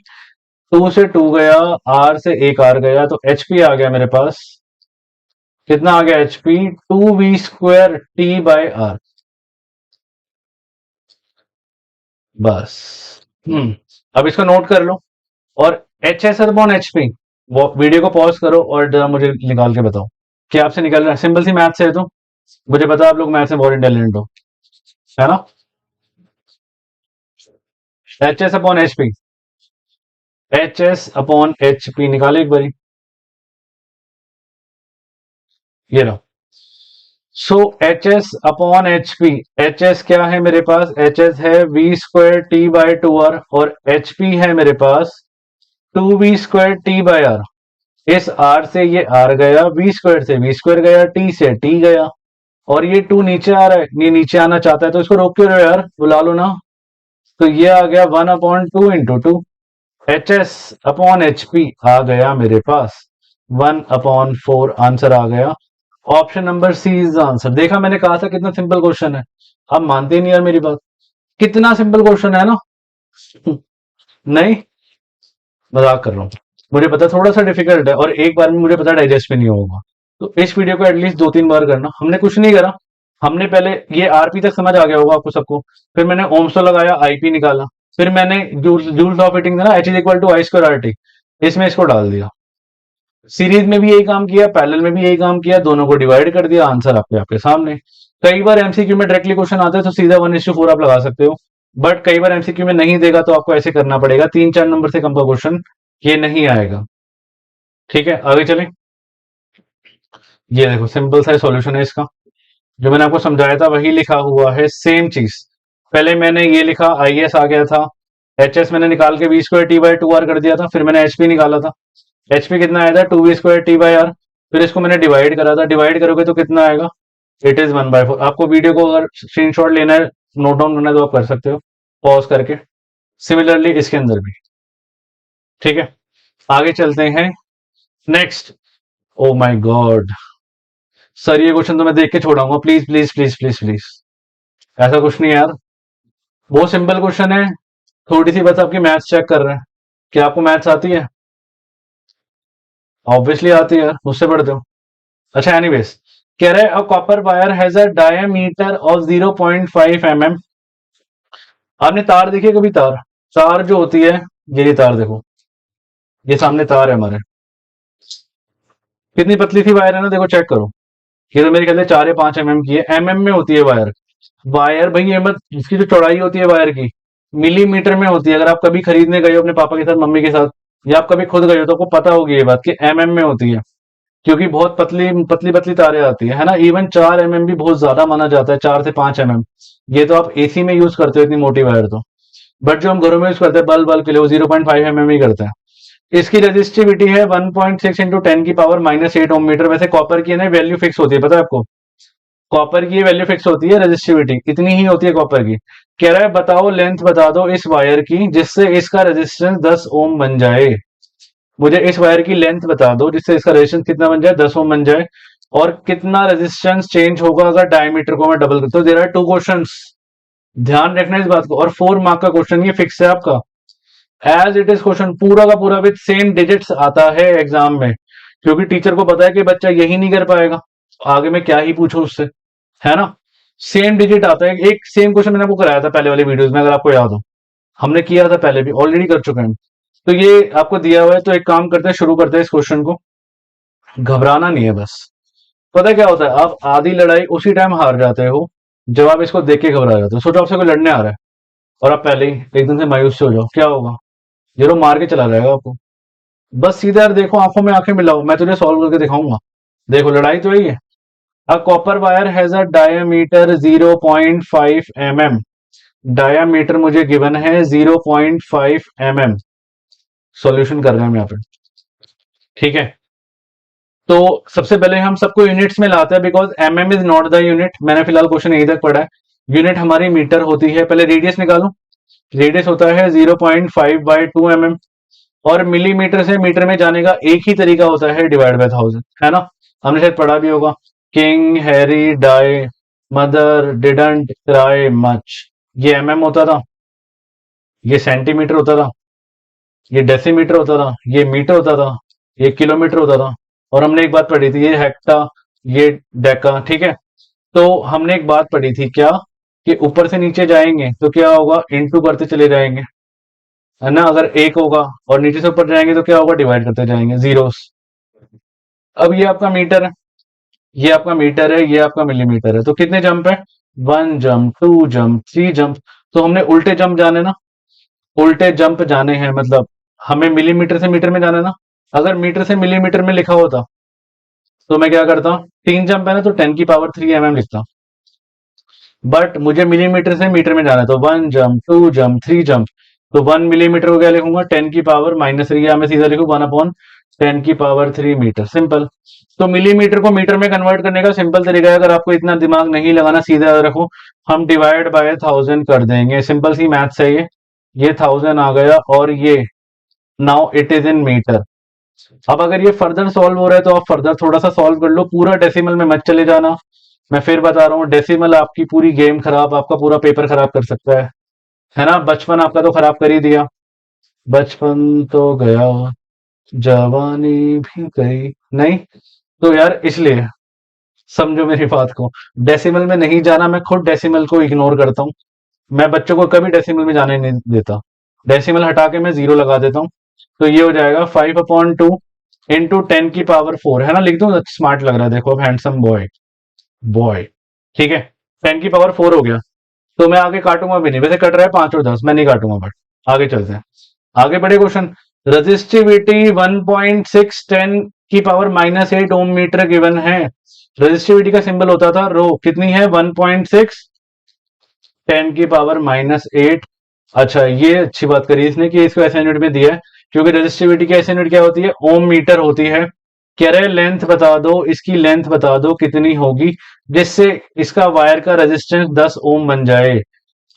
Two से टू गया, आर से एक आर गया, तो एच पी आ गया मेरे पास, कितना आ गया, H P two V square T by R. बस, अब इसको नोट कर लो, और H S upon H P, वो वीडियो को पॉज करो और जरा मुझे निकाल के बताओ कि आपसे निकल रहा है। सिंपल सी मैथ है, तो मुझे पता है आप लोग मैथ में बहुत इंटेलिजेंट हो, है ना। H S upon H P, H S upon H P निकाले एक बारी, ये रहा। So H S upon H P, H S क्या है मेरे पास, एच एस है V square T by two R, और एच पी है मेरे पास two V square T by R. इस आर से ये आर गया, वी स्क्वायर से वी स्क्वायर गया, टी से टी गया, और ये टू नीचे आ रहा है, ये नीचे आना चाहता है तो इसको रोक क्यों रहे हो यार, बुला लो ना। तो ये आ गया one upon two into two, H S upon H P आ गया मेरे पास वन अपॉन फोर, आंसर आ गया। Option number C is answer. देखा, मैंने कहा था कितना सिंपल क्वेश्चन है, आप मानते नहीं यार मेरी बात। कितना सिंपल क्वेश्चन है ना। नहीं, मजाक कर रहा हूँ, मुझे पता है थोड़ा सा डिफिकल्ट है, और एक बार में मुझे पता डाइजेस्ट भी नहीं होगा। तो इस वीडियो को एटलीस्ट दो तीन बार करना। हमने कुछ नहीं करा, हमने पहले ये आरपी तक समझ आ गया होगा आपको सबको, फिर मैंने ओम्स लॉ लगाया, आईपी निकाला, फिर मैंने जूल्स ऑफ हीटिंग था ना, H is equal to I square R T, इसमें इसको डाल दिया। सीरीज में भी यही काम किया, पैरेलल में भी यही काम किया, दोनों को डिवाइड कर दिया, आंसर आपके आपके सामने। कई बार एमसीक्यू में डायरेक्टली क्वेश्चन आता है तो सीधा 1:4 आप लगा सकते हो, बट कई बार एमसीक्यू में नहीं देगा तो आपको ऐसे करना पड़ेगा, 3-4 नंबर से कम का क्वेश्चन ये नहीं आएगा। ठीक है, आगे चलें। ये देखो सिंपल सा सॉल्यूशन है इसका, जो मैंने आपको समझाया था वही लिखा हुआ है, सेम चीज। पहले मैंने ये लिखा, आई एस आ गया था, एच एस मैंने निकाल के V square T by two R कर दिया था, फिर मैंने एचपी निकाला था, एचपी कितना आया था two V square T by R, फिर इसको मैंने डिवाइड करा था, डिवाइड करोगे तो कितना आएगा, इट इज 1/4। आपको वीडियो को अगर स्क्रीनशॉट लेना है, नोट डाउन करना है तो आप कर सकते हो पॉज करके, सिमिलरली इसके अंदर भी। ठीक है, आगे चलते हैं। Next, oh my god sir, ये क्वेश्चन तो मैं देख के छोड़ाऊंगा, please please please please please, ऐसा कुछ नहीं है यार, बहुत सिंपल क्वेश्चन है। थोड़ी सी बस आपकी मैथ्स चेक कर रहे हैं। क्या आपको मैथ्स आती है? ऑब्वियसली आती है यार, मुझसे पढ़ते हो। अच्छा, एनीवेज, कह रहे a copper wire has a diameter of 0.5 mm। आपने तार देखी है कभी? तार, तार जो होती है, ये तार देखो, ये सामने तार है हमारे, कितनी पतली सी वायर है ना, देखो चेक करो। ये तो मेरे ख्याल से 4 या 5 mm की है, एमएम में होती है वायर। वायर भाई ये मत, इसकी जो चौड़ाई होती है वायर की, मिलीमीटर में होती है। अगर आप कभी खरीदने गए हो अपने पापा के साथ, मम्मी के साथ, या आप कभी खुद गए हो तो आपको पता होगी ये बात कि एमएम में होती है, क्योंकि बहुत पतली पतली पतली तारें आती है ना। इवन 4 mm भी बहुत ज्यादा माना जाता है, 4 से 5 mm। ये तो आप एसी में यूज करते हो इतनी मोटी वायर तो, बट जो हम घरों में यूज करते हैं बल्ब बल्ब के लिए, वो 0.5 mm ही करते हैं। इसकी रेजिस्टिविटी है 1.6 इंटू 10⁻⁻8 ओम मीटर। वैसे कॉपर की ना वैल्यू फिक्स होती है, पता है आपको? कॉपर की वैल्यू फिक्स होती है, रेजिस्टिविटी इतनी ही होती है कॉपर की। कह रहा है बताओ लेंथ बता दो इस वायर की जिससे इसका रेजिस्टेंस 10 ओम बन जाए। मुझे इस वायर की लेंथ बता दो जिससे इसका रेजिस्टेंस कितना बन जाए, 10 ओम बन जाए, और कितना रेजिस्टेंस चेंज होगा अगर डायमीटर को मैं डबल कर। तो देयर आर टू क्वेश्चंस, ध्यान रखना इस बात को, और 4 मार्क का क्वेश्चन ये फिक्स है आपका, एज इट इज क्वेश्चन पूरा का पूरा विद सेम डिजिट्स आता है एग्जाम में, क्योंकि टीचर को पता है कि बच्चा यही नहीं कर पाएगा, आगे मैं क्या ही पूछूं उससे, है ना। सेम डिजिट आता है, एक सेम क्वेश्चन मैंने आपको कराया था पहले वाली वीडियोस में, अगर आपको याद हो, हमने किया था पहले भी, ऑलरेडी कर चुके हैं। तो ये आपको दिया हुआ है, तो एक काम करते हैं, शुरू करते हैं इस क्वेश्चन को। घबराना नहीं है बस। पता है क्या होता है, आप आधी लड़ाई उसी टाइम हार जाते हो जब आप इसको देख के घबरा जाते हो। सोचो आपसे कोई लड़ने आ रहा है और आप पहले ही एकदम से मायूस से हो जाओ, क्या होगा? ये लोग मार के चला जाएगा आपको। बस सीधा यार देखो, आंखों में आंखें मिलाओ, मैं तुझे सॉल्व करके दिखाऊंगा। देखो लड़ाई तो यही है। A copper wire has a diameter 0.5 mm। Diameter मुझे गिवन है 0.5 mm। सॉल्यूशन कर रहे हैं हम यहाँ पे। ठीक है, तो सबसे पहले हम सबको यूनिट्स में लाते हैं, because mm is not the unit. मैंने फिलहाल क्वेश्चन यहीं तक पढ़ा है, यूनिट हमारी मीटर होती है। पहले रेडियस निकालो, रेडियस होता है 0.5/2 mm, और मिलीमीटर से मीटर में जाने का एक ही तरीका होता है, डिवाइड बाय 1000, है ना। हमने शायद पढ़ा भी होगा, king Harry die, mother didn't cry much. ये mm होता था, ये सेंटीमीटर होता था, ये डेसीमीटर होता था, ये मीटर होता था, ये किलोमीटर होता था, और हमने एक बात पढ़ी थी, ये हेक्टा, ये डेका। ठीक है, तो हमने एक बात पढ़ी थी क्या, कि ऊपर से नीचे जाएंगे तो क्या होगा, इनटू करते चले जाएंगे। है ना। अगर एक होगा और नीचे से ऊपर जाएंगे तो क्या होगा, डिवाइड करते जाएंगे जीरोस। अब ये आपका मीटर है, ये आपका मीटर है, ये आपका मिलीमीटर है। तो कितने जंप है, 1 जंप, 2 जंप, 3 जंप। तो हमने उल्टे जंप जाने ना, उल्टे जंप जाने हैं, मतलब हमें मिलीमीटर से मीटर में जाना है ना। अगर मीटर से मिलीमीटर में लिखा होता तो मैं क्या करता, 3 जंप है ना तो 10 की पावर 3 mm लिखता। बट मुझे मिलीमीटर से मीटर में जाना है, तो 1 जंप, 2 जंप, 3 जंप। तो 1 मिलीमीटर को क्या लिखूंगा, 10 की पावर -3, या मैं सीधा लिखूं 1/10 की पावर 3 मीटर, सिंपल। तो मिलीमीटर को मीटर में कन्वर्ट करने का सिंपल तरीका है, अगर आपको इतना दिमाग नहीं लगाना, सीधा याद रखो, हम डिवाइड बाय 1000 कर देंगे। सिंपल सी मैथ्स है ये 1000 आ गया, और ये now it is in metre. अब अगर ये फर्दर सॉल्व हो रहा है तो आप फर्दर थोड़ा सा सॉल्व कर लो, पूरा डेसिमल में मत चले जाना। मैं फिर बता रहा हूँ, डेसिमल आपकी पूरी गेम खराब, आपका पूरा पेपर खराब कर सकता है ना। बचपन आपका तो खराब कर ही दिया, बचपन तो गया, जवानी भी गई नहीं। तो यार इसलिए समझो मेरी बात को, डेसिमल में नहीं जाना। मैं खुद डेसिमल को इग्नोर करता हूँ, मैं बच्चों को कभी डेसिमल में जाने नहीं देता। डेसिमल हटा के मैं जीरो लगा देता हूँ। तो ये हो जाएगा 5/2 इंटू 10 की पावर 4, है ना। लिख दूं, स्मार्ट लग रहा है, देखो अब हैंडसम बॉय, बॉय। ठीक है, 10 की पावर 4 हो गया। तो मैं आगे काटूंगा भी नहीं, वैसे कट रहा है 5 और 10, मैं नहीं काटूंगा। बट आगे चलते हैं, आगे बढ़े क्वेश्चन। रजिस्टिविटी 1.6 10 की पावर -8 ओम मीटर गिवन है। रजिस्टिविटी का सिंबल होता था रो, कितनी है 1.6 10 की पावर -8। अच्छा, ये अच्छी बात करी इसने कि इसको ऐसे यूनिट में दिया है, क्योंकि रजिस्टिविटी की ऐसे यूनिट क्या होती है, ओम मीटर होती है। कह रहे लेंथ बता दो, इसकी लेंथ बता दो कितनी होगी, जिससे इसका वायर का रेजिस्टेंस 10 ओम बन जाए,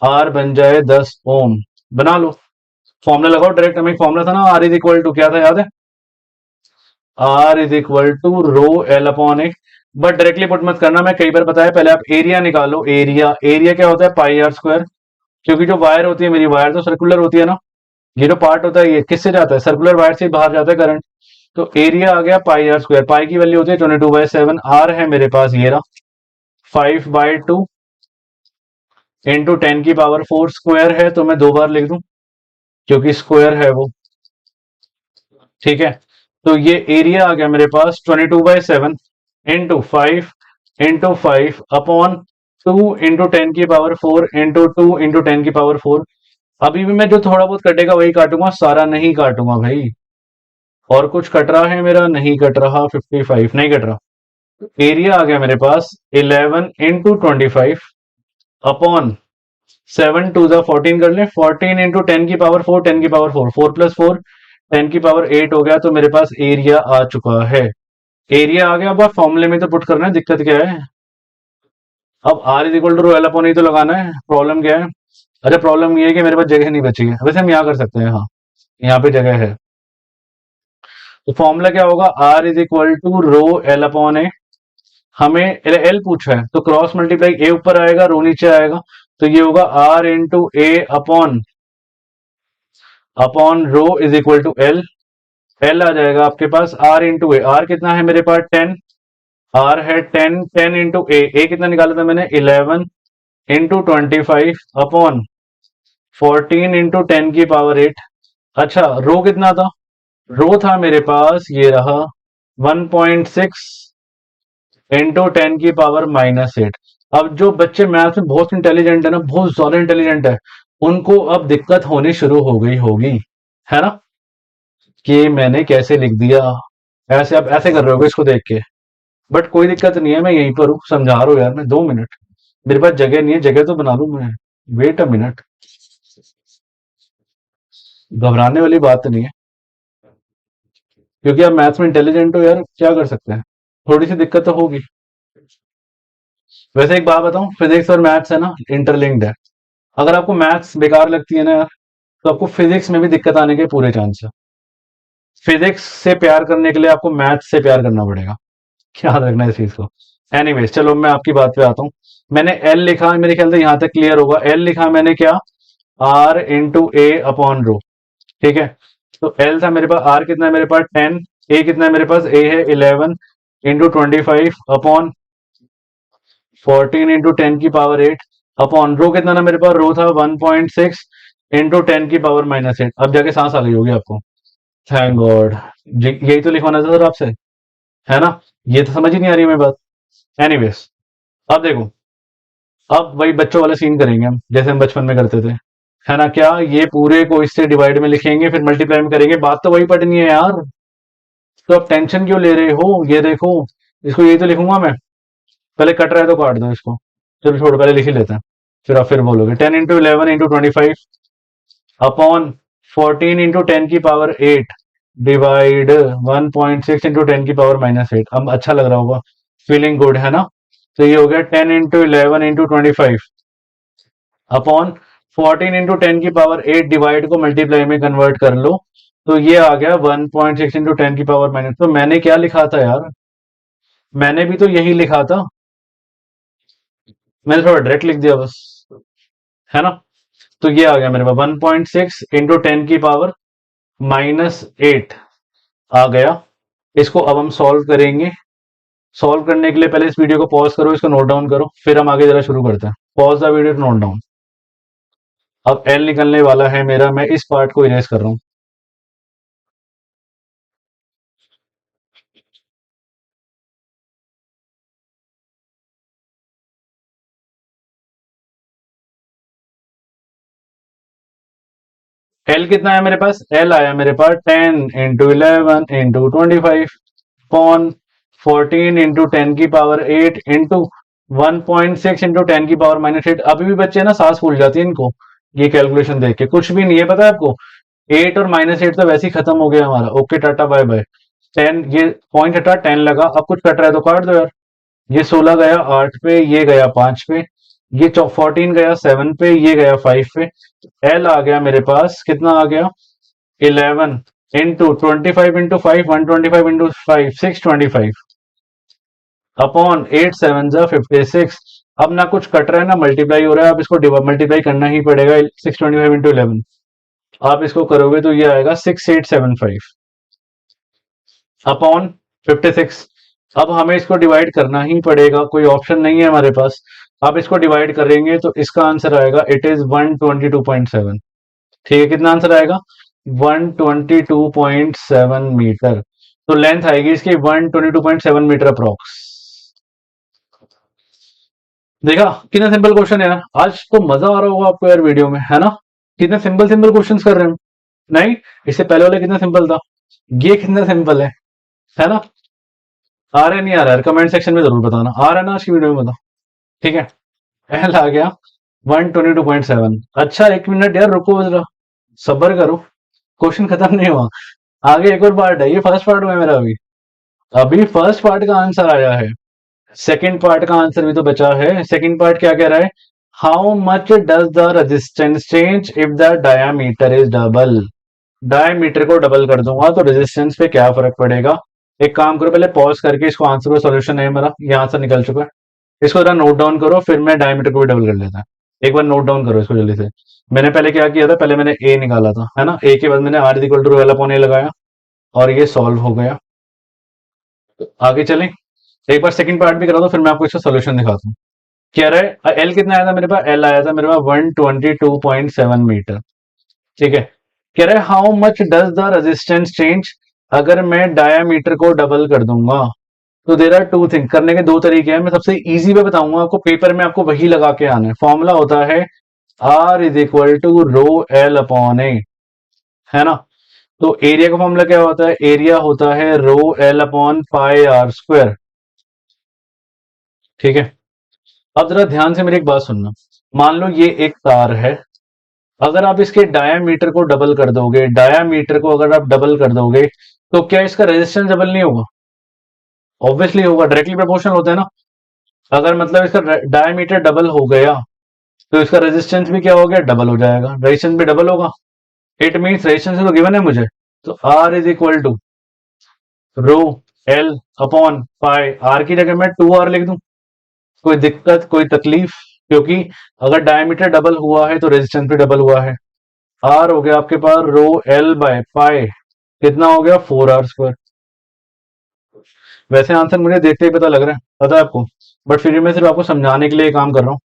आर बन जाए 10 ओम। बना लो, फॉर्मूला लगाओ डायरेक्ट। हमें फॉर्मूला था ना, आर इज इक्वल टू क्या था, याद है, R is equal to rho L upon A. But directly put मत करना, मैं कई बार बताया, पहले आप एरिया निकालो। एरिया, एरिया क्या होता है, पाई आर स्क्वायर। क्योंकि जो वायर होती है, मेरी वायर तो सर्कुलर होती है ना, ये जो पार्ट होता है ये किससे जाता है, सर्कुलर वायर से बाहर जाता है करंट। तो एरिया आ गया पाई आर स्क्वायर, पाई की वैल्यू होती है 22/7। आर है मेरे पास ये रहा 5/2 इंटू 10 की पावर 4। स्क्वायर है तो मैं 2 बार लिख दूं, क्योंकि स्क्वायर है वो। ठीक है, तो ये एरिया आ गया मेरे पास 22/7 इंटू 5 अपॉन 2 इंटू 10 की पावर 4 इंटू 2 इंटू 10 की पावर 4। अभी भी मैं जो थोड़ा बहुत कटेगा वही काटूंगा, सारा नहीं काटूंगा भाई। और कुछ कट रहा है मेरा, नहीं कट रहा, 55 नहीं कट रहा। एरिया आ गया मेरे पास 11 इंटू 25 अपॉन 7 2 14 कर ले, 14 इंटू 10 की पावर 4, 10 की पावर 4, 4+4 10 की पावर 8 हो गया। तो मेरे पास एरिया आ चुका है, एरिया आ गया। अब फॉर्मूले में तो पुट करना है, दिक्कत क्या है। अब R is equal to rho L upon ही तो लगाना है, प्रॉब्लम क्या है। अच्छा, प्रॉब्लम ये है कि मेरे पास जगह नहीं बची है, वैसे हम यहाँ कर सकते हैं, हाँ यहाँ पे जगह है। तो फॉर्मूला क्या होगा, R is equal to rho L upon A. हमें एल पूछा है तो क्रॉस मल्टीप्लाई, ए ऊपर आएगा रो नीचे आएगा, तो ये होगा R into A upon upon rho is equal to L. L आ जाएगा आपके पास आर इंटू ए, आर कितना है मेरे पास 10, आर है 10, 10 इंटू ए कितना निकाला था मैंने 11 इंटू 25 अपॉन 14 इंटू 10 की पावर 8। अच्छा, रो कितना था, रो था मेरे पास ये रहा 1.6 इंटू 10 की पावर -8। अब जो बच्चे मैथ्स में बहुत इंटेलिजेंट है ना, बहुत ज्यादा इंटेलिजेंट है, उनको अब दिक्कत होनी शुरू हो गई होगी, है ना, कि मैंने कैसे लिख दिया। ऐसे आप ऐसे कर रहे हो इसको देख के। बट कोई दिक्कत नहीं है, मैं यहीं पर हूँ, समझा रहा हूँ यार मैं, 2 मिनट। मेरे पास जगह नहीं है, जगह तो बना लूं मैं, वेट अ मिनट। घबराने वाली बात नहीं है, क्योंकि आप मैथ्स में इंटेलिजेंट हो यार, क्या कर सकते हैं, थोड़ी सी दिक्कत तो होगी। वैसे एक बात बताऊं, फिजिक्स और मैथ्स है ना इंटरलिंक्ड है। अगर आपको मैथ्स बेकार लगती है ना यार, तो आपको फिजिक्स में भी दिक्कत आने के पूरे चांस है। फिजिक्स से प्यार करने के लिए आपको मैथ्स से प्यार करना पड़ेगा, याद रखना इस चीज को। एनीवेज, चलो मैं आपकी बात पे आता हूँ। मैंने एल लिखा, मेरे ख्याल से यहां तक क्लियर होगा। एल लिखा मैंने क्या, R into A upon rho. ठीक है, तो एल था मेरे पास, आर कितना है मेरे पास 10, ए कितना है मेरे पास, ए है 11 इंटू 25 अपॉन 14 इंटू 10 की पावर 8 अपॉन रो कितना था मेरे पास, रो था 1.6 इंटू 10⁻⁻8। अब जाके सांस आ गई होगी आपको। Thank God. यही तो लिखवाना था सर आपसे, है ना? ये तो समझ ही नहीं आ रही मेरी बात। एनीवेज, अब देखो, अब वही बच्चों वाला सीन करेंगे हम, जैसे हम बचपन में करते थे, है ना? क्या ये पूरे को इससे डिवाइड में लिखेंगे फिर मल्टीप्लाई में करेंगे? बात तो वही पढ़नी है यार। तो आप टेंशन क्यों ले रहे हो? ये देखो, इसको यही तो लिखूंगा मैं। पहले कट रहा है तो काट दो इसको। चलो छोड़ो, पहले लिख ही लेते हैं, फिर आप फिर बोलोगे। 10 × 11 × 25 अपॉन 14 × 10⁻8 डिवाइड 1.6 × 10⁻⁻8। अब अच्छा लग रहा होगा, फीलिंग गुड, है ना? तो ये हो गया 10 × 11 × 25 अपॉन 14 × 10⁻8 डिवाइड को मल्टीप्लाई में कन्वर्ट कर लो, तो ये आ गया 1.6 × 10⁻⁻। तो मैंने क्या लिखा था यार? मैंने भी तो यही लिखा था। मैंने थोड़ा डायरेक्ट लिख दिया बस, है ना? तो ये आ गया मेरे पास 1.6 × 10⁻⁻8 आ गया। इसको अब हम सॉल्व करेंगे। सॉल्व करने के लिए पहले इस वीडियो को पॉज करो, इसको नोट डाउन करो, फिर हम आगे जरा शुरू करते हैं। Pause the video, note down. अब एल निकलने वाला है मेरा, मैं इस पार्ट को इरेज कर रहा हूं। एल कितना है मेरे पास? एल आया मेरे पास 10 × 11 × 25 पॉन 14 × 10⁻8 इंटू 1.6 × 10⁻⁻8। अभी भी बच्चे ना सांस फूल जाती है इनको ये कैलकुलेशन देख के। कुछ भी नहीं है, पता है आपको? 8 और -8 तो वैसे ही खत्म हो गया हमारा। Okay tata bye bye. 10, ये पॉइंट हटा, 10 लगा। अब कुछ कट रहा है तो काट दो यार। ये 16 गया 8 पे, ये गया 5 पे, ये 14 गया 7 पे, ये गया 5 पे। एल आ गया मेरे पास, कितना आ गया? 11 इंटू 25 × 5, 125 × 5, 625 अपॉन 8 7 जा 56। अब ना कुछ कट रहा है ना मल्टीप्लाई हो रहा है, अब इसको मल्टीप्लाई करना ही पड़ेगा। 625 × 11 आप इसको करोगे तो ये आएगा 6875 अपॉन 56। अब हमें इसको डिवाइड करना ही पड़ेगा, कोई ऑप्शन नहीं है हमारे पास। अब इसको डिवाइड करेंगे तो इसका आंसर आएगा, इट इज 122.7। ठीक है, कितना आंसर आएगा? 122.7 मीटर। तो लेंथ आएगी इसकी 122.7 मीटर अप्रोक्स। देखा कितना सिंपल क्वेश्चन है यार। आज तो मजा आ रहा होगा आपको यार वीडियो में, है ना? कितने सिंपल सिंपल क्वेश्चंस कर रहे हैं। नहीं, इससे पहले वाला कितना सिंपल था, ये कितना सिंपल है ना? आ रहा है नहीं आ रहा है, कमेंट सेक्शन में जरूर बताना। आ रहा है ना आज की वीडियो में, बताओ। ठीक है, एल आ गया 122.7। अच्छा, 1 मिनट यार, रुको जरा, सब्र करो, क्वेश्चन खत्म नहीं हुआ। आगे एक और पार्ट है, ये फर्स्ट पार्ट में मेरा अभी अभी फर्स्ट पार्ट का आंसर आया है। सेकंड पार्ट का आंसर भी तो बचा है। सेकंड पार्ट क्या कह रहा है? How much does the resistance change if the diameter is double? Diameter को डबल कर दूंगा तो रेजिस्टेंस पे क्या फर्क पड़ेगा? एक काम करो, पहले पॉज करके इसको आंसर का सॉल्यूशन है मेरा, ये आंसर निकल चुका है। इसको जरा नोट डाउन करो, फिर मैं डायमीटर को भी डबल कर लेता है। एक बार नोट डाउन करो इसको जल्दी से। मैंने पहले क्या किया था, पहले मैंने ए निकाला था, है ना? ए के बाद मैंने R equal to L upon A लगाया और ये सॉल्व हो गया। तो आगे चलें, एक बार सेकंड पार्ट भी करा दो, फिर मैं आपको इसका सोल्यूशन दिखाता हूँ। कह रहा है एल कितना आया था मेरे पास? एल आया था मेरे पास 122.7 मीटर। ठीक है, कह रहा है how much does the resistance change अगर मैं डायामीटर को डबल कर दूंगा? तो देर आर टू थिंग, करने के दो तरीके हैं। मैं सबसे इजी पे बताऊंगा आपको, पेपर में आपको वही लगा के आना है। फॉर्मूला होता है R is equal to rho L upon A, है ना? तो एरिया का फॉर्मूला क्या होता है? एरिया होता है rho L upon pi R square. ठीक है, अब जरा ध्यान से मेरी एक बात सुनना। मान लो ये एक तार है, अगर आप इसके डायामीटर को डबल कर दोगे, डायामीटर को अगर आप डबल कर दोगे, तो क्या इसका रेजिस्टेंस डबल नहीं होगा? ऑब्वियसली होगा, डायरेक्टली प्रोपोर्शनल होता है ना। अगर मतलब इसका डायमीटर डबल हो गया तो इसका रेजिस्टेंस भी क्या हो गया? डबल हो जाएगा। रेजिस्टेंस भी डबल होगा, इट मीन्स रेजिस्टेंस तो गिवन है मुझे। तो R is equal to rho L upon pi, R की जगह मैं 2r लिख दूं, कोई दिक्कत, कोई तकलीफ? क्योंकि अगर डायमीटर डबल हुआ है तो रेजिस्टेंस भी डबल हुआ है। आर हो गया आपके पास रो एल बाय पाई, कितना हो गया? 4r²। वैसे आंसर मुझे देखते ही पता लग रहा है, पता है आपको, बट फिर भी मैं सिर्फ आपको समझाने के लिए काम कर रहा हूँ।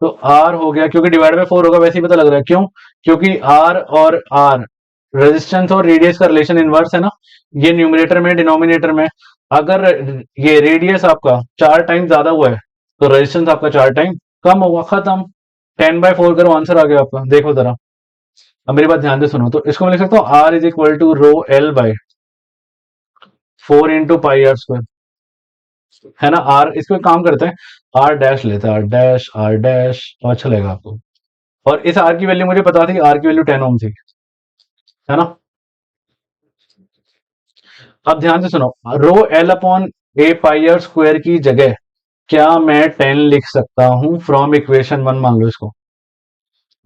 तो आर हो गया, क्योंकि डिवाइड बाय 4 होगा वैसे ही पता लग रहा है, क्यों? क्योंकि आर और आर रेजिस्टेंस और रेडियस का रिलेशन इनवर्स है ना, ये न्यूमरेटर में डिनोमिनेटर में। अगर ये रेडियस आपका 4 टाइम ज्यादा हुआ है तो रेजिस्टेंस आपका 4 टाइम कम होगा, खत्म। 10/4 करो, आंसर आ गया आपका। देखो जरा, अब मेरी बात ध्यान से सुनो। तो इसको मैं लिख सकता हूँ R is equal to rho L by 4 × πr², है ना। आर, इसको एक काम करते हैं, आर डैश लेते हैं, आर डैश, तो अच्छा लगेगा आपको। और इस आर की वैल्यू मुझे पता थी, आर की वैल्यू 10 ओम थी, है ना। अब ध्यान से सुनो, रो एल अपॉन a πr² की जगह क्या मैं 10 लिख सकता हूं फ्रॉम इक्वेशन 1, मान लो इसको।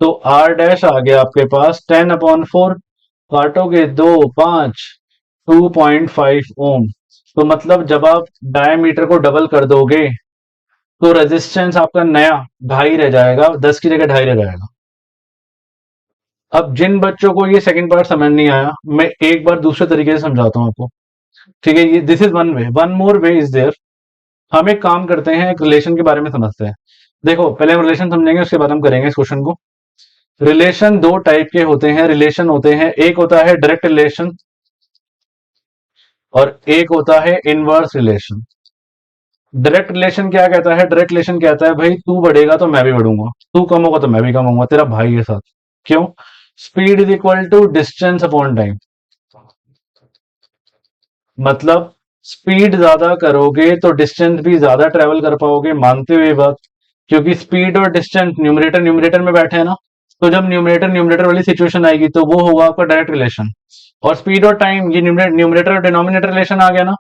तो आर डैश आ गया आपके पास 10/4, काटोगे 2, 5, 2.5 ओम। तो मतलब जब आप डायमीटर को डबल कर दोगे तो रेजिस्टेंस आपका नया 2.5 रह जाएगा, 10 की जगह 2.5 रह जाएगा। अब जिन बच्चों को ये सेकंड पार्ट समझ नहीं आया, मैं एक बार दूसरे तरीके से समझाता हूं आपको, ठीक है। ये this is one way, one more way is there. हम एक काम करते हैं, एक रिलेशन के बारे में समझते हैं। देखो, पहले हम रिलेशन समझेंगे, उसके बाद हम करेंगे इस क्वेश्चन को। रिलेशन दो टाइप के होते हैं, रिलेशन होते हैं, एक होता है डायरेक्ट रिलेशन और एक होता है इनवर्स रिलेशन। डायरेक्ट रिलेशन क्या कहता है? डायरेक्ट रिलेशन कहता है भाई तू बढ़ेगा तो मैं भी बढ़ूंगा, तू कम होगा तो मैं भी कम होऊंगा, तेरा भाई के साथ। क्यों? Speed is equal to distance upon time. मतलब स्पीड ज्यादा करोगे तो डिस्टेंस भी ज्यादा ट्रेवल कर पाओगे, मानते हुए ये बात? क्योंकि स्पीड और डिस्टेंस न्यूमरेटर न्यूमरेटर में बैठे हैं ना, तो जब न्यूमरेटर न्यूमरेटर वाली सिचुएशन आएगी तो वो होगा आपका डायरेक्ट रिलेशन। और स्पीड और टाइम, ये न्यूमरेटर और डिनोमिनेटर रिलेशन आ गया ना,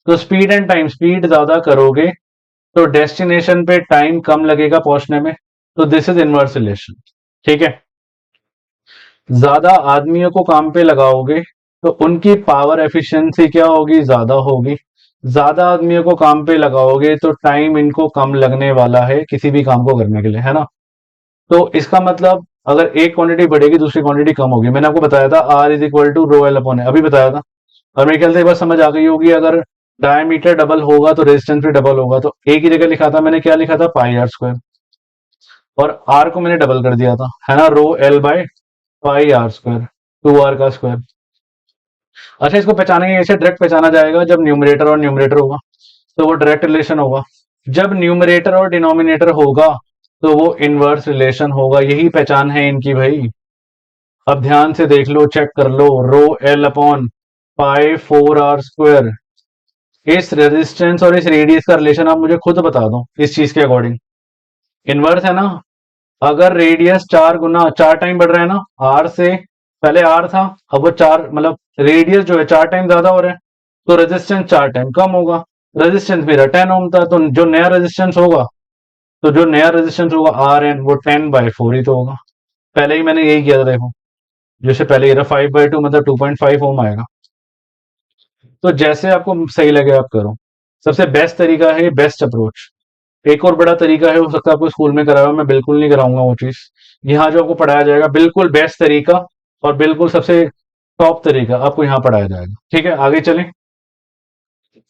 तो स्पीड एंड टाइम, स्पीड ज्यादा करोगे तो डेस्टिनेशन पे टाइम कम लगेगा पहुंचने में, तो दिस इज इनवर्स रिलेशन। ठीक है। ज्यादा आदमियों को काम पे लगाओगे तो उनकी पावर एफिशिएंसी क्या होगी? ज्यादा होगी। ज्यादा आदमियों को काम पे लगाओगे तो टाइम इनको कम लगने वाला है किसी भी काम को करने के लिए, है ना। तो इसका मतलब अगर एक क्वांटिटी बढ़ेगी दूसरी क्वांटिटी कम होगी। मैंने आपको बताया था R is equal to rho L upon, अभी बताया था। और मेरे ख्याल से ये बात समझ आ गई होगी, अगर डायमीटर डबल होगा तो रेजिस्टेंस भी डबल होगा। तो एक ही जगह लिखा था मैंने, क्या लिखा था? πr²। और आर को मैंने डबल कर दिया था, है ना, रो एल बाय πr², 2r का स्क्वायर। अच्छा, इसको पहचानेंगे कैसे? डायरेक्ट पहचाना जाएगा जब न्यूमरेटर और न्यूमरेटर होगा तो वो डायरेक्ट रिलेशन होगा। जब न्यूमरेटर और डिनोमिनेटर होगा तो वो इनवर्स रिलेशन होगा। यही पहचान है इनकी भाई। अब ध्यान से देख लो, चेक कर लो, रो एल अपॉन π4r²। इस रेजिस्टेंस और इस रेडियस का रिलेशन आप मुझे खुद बता दो इस चीज के अकॉर्डिंग। इनवर्स है ना। अगर रेडियस 4 टाइम बढ़ रहा है ना आर से, पहले आर था, अब वो 4, मतलब रेडियस जो है 4 टाइम ज्यादा हो रहा है, तो रेजिस्टेंस 4 टाइम कम होगा। रेजिस्टेंस मेरा 10 ओम था, तो जो नया रेजिस्टेंस होगा, आर एन, वो 10/4 ही तो होगा। पहले ही मैंने यही किया था, देखो, जैसे पहले ये था 5/2, मतलब 2.5 ओम आएगा। तो जैसे आपको सही लगे आप करो। सबसे बेस्ट तरीका है, बेस्ट अप्रोच। एक और बड़ा तरीका है, हो सकता है आपको स्कूल में कराया हो, मैं बिल्कुल नहीं कराऊंगा वो चीज। यहाँ जो आपको पढ़ाया जाएगा बिल्कुल बेस्ट तरीका और बिल्कुल सबसे टॉप तरीका आपको यहाँ पढ़ाया जाएगा। ठीक है, आगे चलें।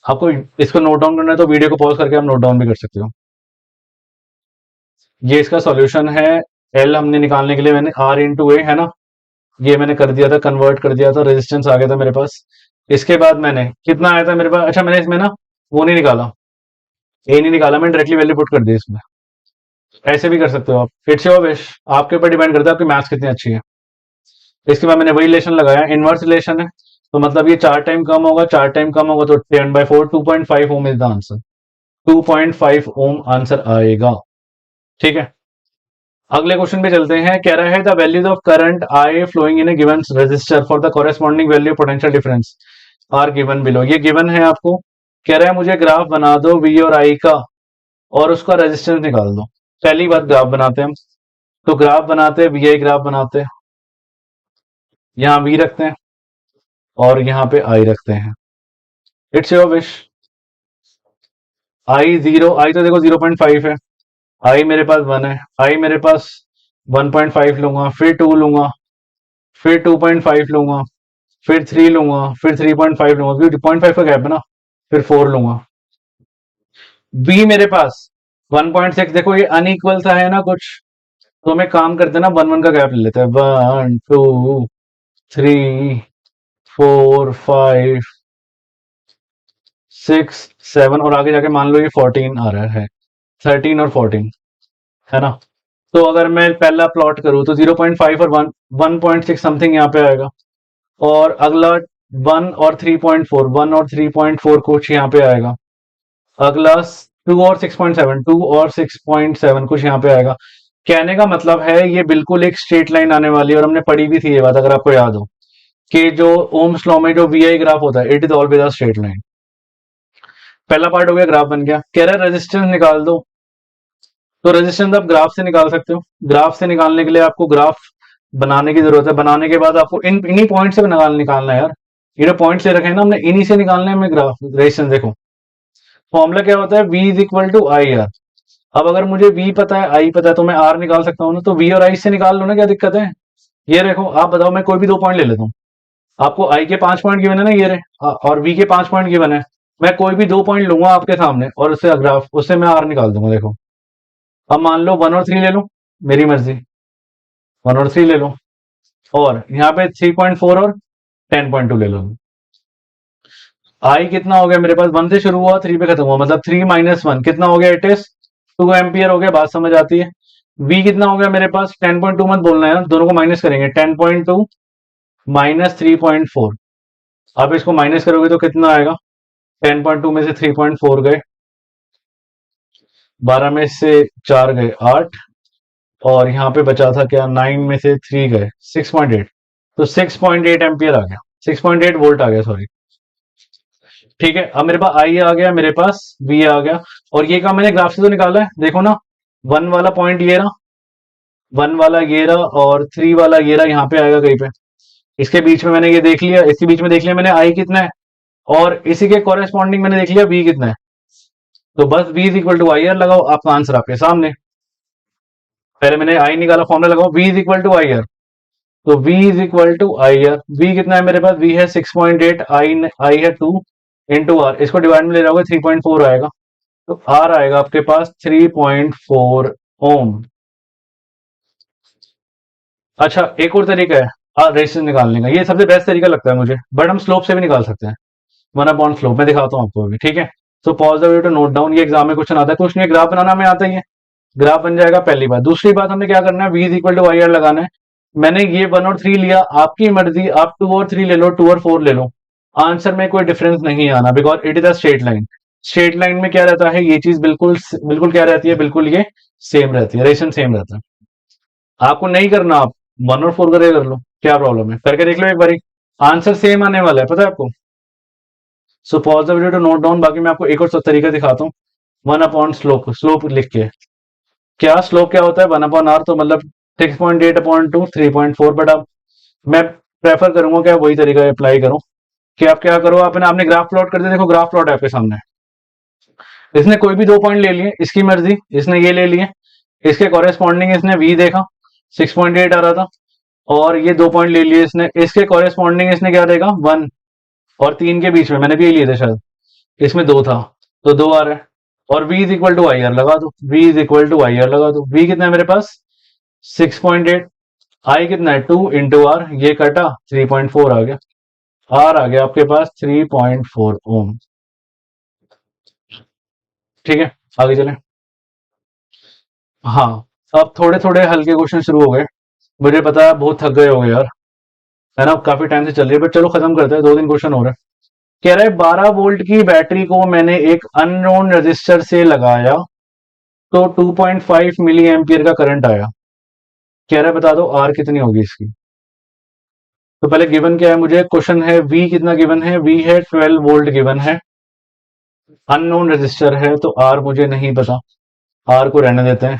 आपको इसको नोट डाउन करना है तो वीडियो को पॉज करके आप नोट डाउन भी कर सकते हो। ये इसका सॉल्यूशन है। एल हमने निकालने के लिए मैंने आर इंटू ए, है ना, ये मैंने कर दिया था, कन्वर्ट कर दिया था, रेजिस्टेंस आ गया था मेरे पास। इसके बाद मैंने कितना आया था मेरे पास? अच्छा, मैंने इसमें ना वो नहीं निकाला, ए नहीं निकाला, मैंने डायरेक्टली वैल्यू पुट कर दी इसमें। ऐसे भी कर सकते हो आप, इट्स योर विश, आपके ऊपर डिपेंड करता है आपकी मैथ्स कितनी अच्छी है। इसके बाद मैंने वही रिलेशन लगाया, इनवर्स रिलेशन है, तो मतलब ये 4 टाइम कम होगा, 4 टाइम कम होगा तो 10/4, 2.5 ohm is the answer. 2.5 ohm answer आएगा। ठीक है, अगले क्वेश्चन पे चलते हैं। कह रहा है the values of current I flowing in a given resistor for the corresponding value potential difference are given below. ये गिवन है आपको। कह रहा है मुझे ग्राफ बना दो वी और आई का और उसका रेजिस्टेंस निकाल दो। पहली बात, ग्राफ बनाते हैं हम। तो ग्राफ बनाते हैं, वी आई ग्राफ बनाते हैं, यहाँ वी रखते हैं और यहाँ पे आई रखते हैं। It's your wish. I zero, I तो देखो 0.5 है, आई मेरे पास 1 है, आई मेरे पास 1.5 लूंगा, फिर 2 लूंगा, फिर 2.5 लूंगा, फिर 3 लूंगा, फिर 3.5 लूंगा, क्योंकि 0.5 का गैप है ना, फिर 4 लूंगा। बी मेरे पास 1.6 देखो ये अनइक्वल सा है ना कुछ, तो हम एक काम करते हैं ना, 1 1 का गैप ले लेते हैं। 1 2 3 4 5 6 7 और आगे जाके मान लो ये 14 आ रहा है, 13 और 14 है ना। तो अगर मैं पहला प्लॉट करूं तो 0.5 और 1.6 समथिंग यहाँ पे आएगा, और अगला 1 और 3.4, 1 और 3.4 कुछ यहाँ पे आएगा, अगला 2 और 6.7, 2 और 6.7 कुछ यहाँ पे आएगा। कहने का मतलब है ये बिल्कुल एक स्ट्रेट लाइन आने वाली है, और हमने पढ़ी भी थी ये बात अगर आपको याद हो, कि जो ओम्स लॉ में जो वी आई ग्राफ होता है, it is always a straight line. पहला पार्ट हो गया, ग्राफ बन गया। कह रहा है रेजिस्टेंस निकाल दो, तो रेजिस्टेंस आप ग्राफ से निकाल सकते हो। ग्राफ से निकालने के लिए आपको ग्राफ बनाने की जरूरत है, बनाने के बाद आपको इन्हीं पॉइंट से निकालना है यार। ये जो पॉइंट से रखे हैं ना हमने, इन्हीं से निकालना है हमें ग्राफ रेजिस्टेंस। देखो फॉर्मूला क्या होता है, v is equal to I R. अब अगर मुझे v पता है, i पता है, तो मैं r निकाल सकता हूँ ना, तो v और i से निकाल लो ना, क्या दिक्कत है। ये देखो आप बताओ, मैं कोई भी 2 पॉइंट ले लेता हूँ, आपको i के 5 पॉइंट गिवन है ना, ये रहे, और v के 5 पॉइंट गिवन है। मैं कोई भी 2 पॉइंट लूंगा आपके सामने, और उससे ग्राफ, उससे मैं r निकाल दूंगा। देखो अब मान लो 1 और 3 ले लो, मेरी मर्जी, 1 और 3 ले लो, और यहाँ पे 3.4 और 10.2 ले लो। आई कितना हो गया मेरे पास, 1 से शुरू हुआ 3 पे खत्म हुआ, मतलब 3 माइनस 1 कितना हो गया, इट इज 2 एम्पियर हो गया। बात समझ आती है। वी कितना हो गया मेरे पास, 10.2 मत बोलना है, दोनों को माइनस करेंगे, 10.2 माइनस 3.4। आप इसको माइनस करोगे तो कितना आएगा, 10.2 में से 3.4 गए, 12 में से 4 गए 8, और यहाँ पे बचा था क्या, 9 में से 3 गए 6.8, तो 6.8 एम्पियर आ गया, 6.8 वोल्ट आ गया, सॉरी। ठीक है, अब मेरे पास आई आ गया, मेरे पास वी आ गया, और ये काम मैंने ग्राफ से तो निकाला है, देखो ना। 1 वाला पॉइंट ये रहा, 1 वाला ये रहा, और 3 वाला ये रहा, यहाँ पे आएगा कहीं पे। इसके बीच में मैंने ये देख लिया, इसके बीच में देख लिया मैंने आई कितना है, और इसी के कॉरेस्पॉन्डिंग मैंने देख लिया वी कितना है। तो बस V is equal to I R लगाओ, आपका आंसर आपके सामने। पहले मैंने आई निकाला, फॉर्मूला लगाओ, V is equal to I R. तो v is equal to I R, V कितना है मेरे पास, v है 6.8, आई है 2 इंटू आर, इसको डिवाइड में ले जाओगे 3.4 आएगा, तो आर आएगा आपके पास 3.4 ओम। अच्छा एक और तरीका है रेजिस्टेंस निकालने का, ये सबसे बेस्ट तरीका लगता है मुझे, बट हम स्लोप से भी निकाल सकते हैं। 1 अपॉन स्लोप मैं दिखाता हूँ आपको अभी, ठीक है। So pause the video to note down, ये एग्जाम में क्वेश्चन आता है, कुछ नहीं ग्राफ बनाना हमें आता ही है, ग्राफ बन जाएगा पहली बात। दूसरी बात हमें क्या करना है, v is equal to I R लगाना है। मैंने ये 1 और 3 लिया, आपकी मर्जी, आप 2 और 3 ले लो, 2 और 4 ले लो, आंसर में कोई डिफरेंस नहीं आना, because it is a straight line. Straight line में क्या रहता है, ये चीज बिल्कुल बिल्कुल क्या रहती है, बिल्कुल ये सेम रहती है, रेशन सेम रहता है। आपको नहीं करना, आप 1 और 4 करके कर लो, क्या प्रॉब्लम है, करके देख लो एक बारी, आंसर सेम आने वाला है, पता है आपको। So pause the video to note down, बाकी मैं आपको एक और तरीका दिखाता हूँ। 1 अपॉन स्लोप, स्लोप लिख के, क्या स्लोप क्या होता है, 1 अपॉन आर, तो मतलब 6.8 अपॉन 2, 3.4। बट अब मैं प्रेफर करूंगा कि आप वही तरीका अप्लाई करो, कि आप क्या करो, आपने ग्राफ प्लॉट कर दिया, देखो ग्राफ प्लॉट है आपके सामने, इसने कोई भी 2 पॉइंट ले लिए, इसकी मर्जी, इसने ये ले लिए, इसके कॉरेस्पॉन्डिंग इसने वी देखा 6.8 आ रहा था, और ये 2 पॉइंट ले लिए इसने, इसके कॉरेस्पॉन्डिंग इसने क्या देखा 1, और 3 के बीच में मैंने भी ये लिए थे शायद, इसमें 2 था, तो 2 आ रहा है। और v is equal to I R लगा दो, v is equal to I R लगा दो, v कितना है मेरे पास 6.8, आई कितना है 2 इंटू आर, ये कटा 3.4 आ गया, आर आ गया आपके पास 3.4 ओम। ठीक है, आगे चलें। हाँ, अब थोड़े थोड़े हल्के क्वेश्चन शुरू हो गए, मुझे पता है बहुत थक गए हो गए यार, है ना, काफी टाइम से चल रही है, बट चलो खत्म करते हैं, 2 दिन क्वेश्चन हो रहे हैं। कह रहा है 12 वोल्ट की बैटरी को मैंने एक अननोन रजिस्टर से लगाया, तो 2.5 मिली एम्पियर का करंट आया। कह रहा है बता दो आर कितनी होगी इसकी। तो पहले गिवन क्या है, मुझे क्वेश्चन है वी कितना गिवन है, वी है 12 वोल्ट गिवन है, अननोन रजिस्टर है, तो आर मुझे नहीं पता, आर को रहने देते हैं।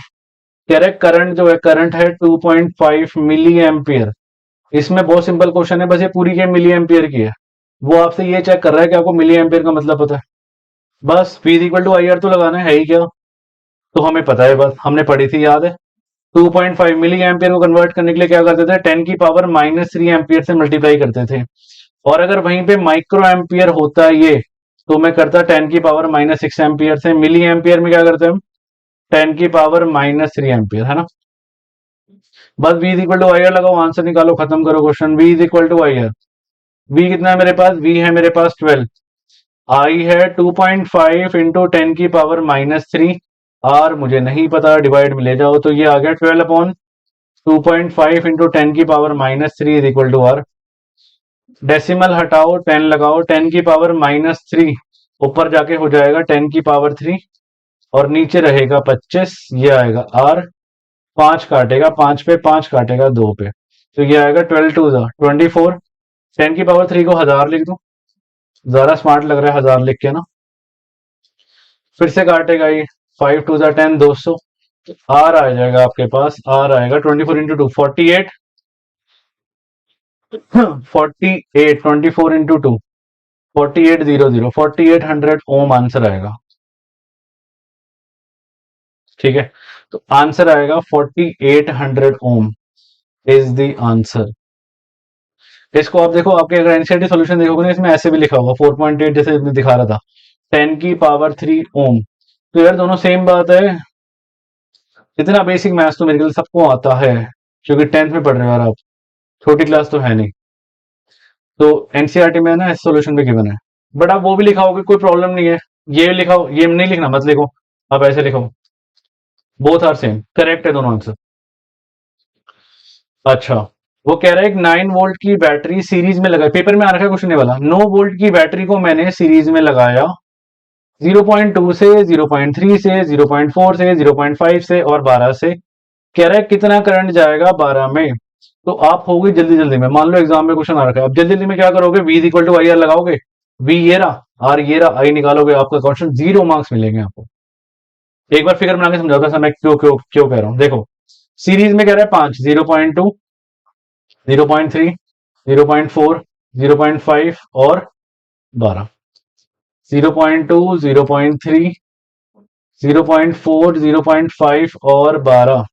कह रहे करंट जो है, करंट है 2.5 मिली एम्पियर। इसमें बहुत सिंपल क्वेश्चन है, बस ये पूरी गेम मिली एम्पियर की है। वो आपसे ये चेक कर रहा है कि आपको मिली एम्पियर का मतलब पता है, बस v equal to I R तो लगाना है ही क्या, तो हमें पता है, बस हमने पढ़ी थी, याद है। 2.5 मिली एम्पियर को कन्वर्ट करने के लिए क्या करते थे, 10 की पावर -3 एम्पियर से मल्टीप्लाई करते थे, और अगर वहीं पे माइक्रो एम्पियर होता ये, तो मैं करता 10 की पावर -6 एम्पियर से। मिली एम्पियर में क्या करते हैं हम, 10⁻³ है ना। बस v is equal to I R लगाओ, आंसर निकालो, खत्म करो question. v is equal to I R, v कितना है मेरे पास, v है मेरे पास 12, i है 2.5 इंटू 10⁻³ r मुझे नहीं पता, डिवाइड में ले जाओ तो ये आ गया 12/2.5 into 10⁻³ is equal to r। Decimal हटाओ, 10 लगाओ, 10⁻³ ऊपर जाके हो जाएगा 10⁻³ और नीचे रहेगा 25, ये आएगा r। 5 काटेगा, 5 पे 5 काटेगा 2 पे, तो ये आएगा 12×2 = 24। 10⁻³ को 1000 लिख दो, ज्यादा स्मार्ट लग रहा है 1000 लिख के ना। फिर से काटेगा ये, 5×2 = 10, 200। आर आ जाएगा आपके पास, आर आएगा 24×2 48, 48 24×2 4800 4800 ओम आंसर आएगा। ठीक है, तो आंसर आएगा 4800 ओम इज द आंसर। इसको आप देखो, आपके अगर एनसीईआरटी सॉल्यूशन देखोगे ना, इसमें ऐसे भी लिखा होगा 4.8, जैसे इसमें दिखा रहा था 10⁻³ ओम। तो यार दोनों सेम बात है। इतना बेसिक मैथ्स तो मेरे ख्याल सबको आता है, क्योंकि 10th में पढ़ रहे हो यार आप, छोटी क्लास तो है नहीं। तो एनसीईआरटी में ना सॉल्यूशन पे गिवन है, बट आप वो भी लिखाओगे कोई प्रॉब्लम नहीं है। ये लिखाओ, ये नहीं लिखना, मत लिखो, आप ऐसे लिखो, बोथ आर सेम, करेक्ट है दोनों आंसर। अच्छा, वो कह रहा है एक 9 वोल्ट की बैटरी सीरीज में लगाई, पेपर में आ रखा है क्वेश्चन वाला, 9 वोल्ट की बैटरी को मैंने सीरीज में लगाया 0.2 से, 0.3 से, 0.4 से, 0.5 से और 12 से। कह रहा है कितना करंट जाएगा 12 में। तो आप होगी जल्दी जल्दी में, मान लो एग्जाम में क्वेश्चन आ रखा है, अब जल्दी जल्दी में क्या करोगे, v is equal to I R लगाओगे, v ये रहा, r ये रहा, i निकालोगे, आपका क्वेश्चन 0 मार्क्स मिलेंगे आपको। एक बार फिगर बना के समझाता था मैं क्यों क्यों क्यों कह रहा हूं। देखो, सीरीज में कह रहा है 5, 0.2, 0.3, 0.4, 0.5 और 12। 0.2, 0.3, 0.4, 0.5 और 12।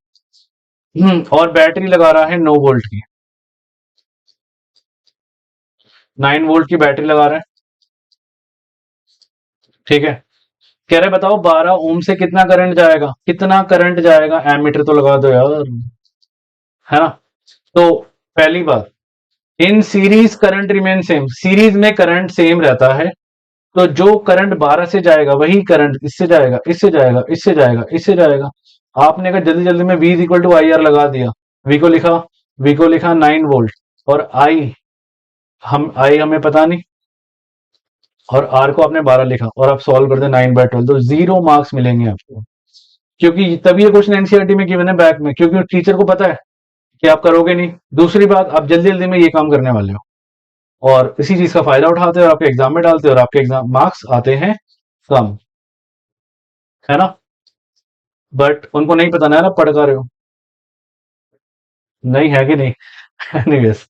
और बैटरी लगा रहा है 9 वोल्ट की, 9 वोल्ट की बैटरी लगा रहा है। ठीक है, कह रहे बताओ 12 ओम से कितना करंट जाएगा, कितना करंट जाएगा, एमीटर तो लगा दो यार, है ना। तो पहली बात, in series current remain same, series में करंट सेम रहता है, तो जो करंट 12 से जाएगा वही करंट इससे जाएगा, इससे जाएगा, इससे जाएगा, इससे जाएगा। आपने अगर जल्दी जल्दी में v is equal to I R लगा दिया, v को लिखा 9 वोल्ट और आई हमें पता नहीं, और r को आपने 12 लिखा और आप सॉल्व कर दे 9/12, तो 0 मार्क्स मिलेंगे आपको, क्योंकि तभी ये क्वेश्चन एनसीईआरटी में गिवन है बैक में, क्योंकि टीचर को पता है कि आप करोगे नहीं। दूसरी बात, आप जल्दी जल्दी में ये काम करने वाले हो और इसी चीज का फायदा उठाते हो और आपके एग्जाम में डालते हो और आपके एग्जाम मार्क्स आते हैं कम, है ना। बट उनको नहीं पता ना यार, आप पढ़ कर रहे हो, नहीं है कि नहीं। एनीवेज,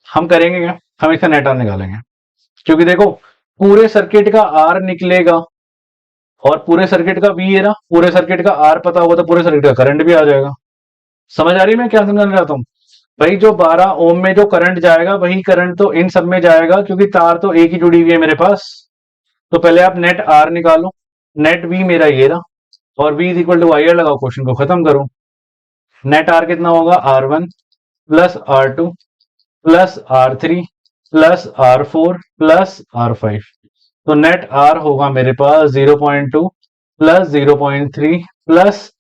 हम करेंगे क्या, हम इसका नेट आर निकालेंगे, क्योंकि देखो पूरे सर्किट का आर निकलेगा और पूरे सर्किट का वी है ना, पूरे सर्किट का आर पता होगा तो पूरे सर्किट का करंट भी आ जाएगा। समझ आ रही है मैं क्या समझाना चाहता हूँ। भाई जो 12 ओम में जो करंट जाएगा वही करंट तो इन सब में जाएगा, क्योंकि तार तो एक ही जुड़ी हुई है मेरे पास। तो पहले आप नेट आर निकालो, नेट वी मेरा ये रहा और v is equal to I R लगाओ, क्वेश्चन को खत्म करो। नेट आर कितना होगा, R1 plus R2 plus R3 plus R4 plus R5। तो नेट आर होगा मेरे पास 0.2 प्लस 0.3 प्लस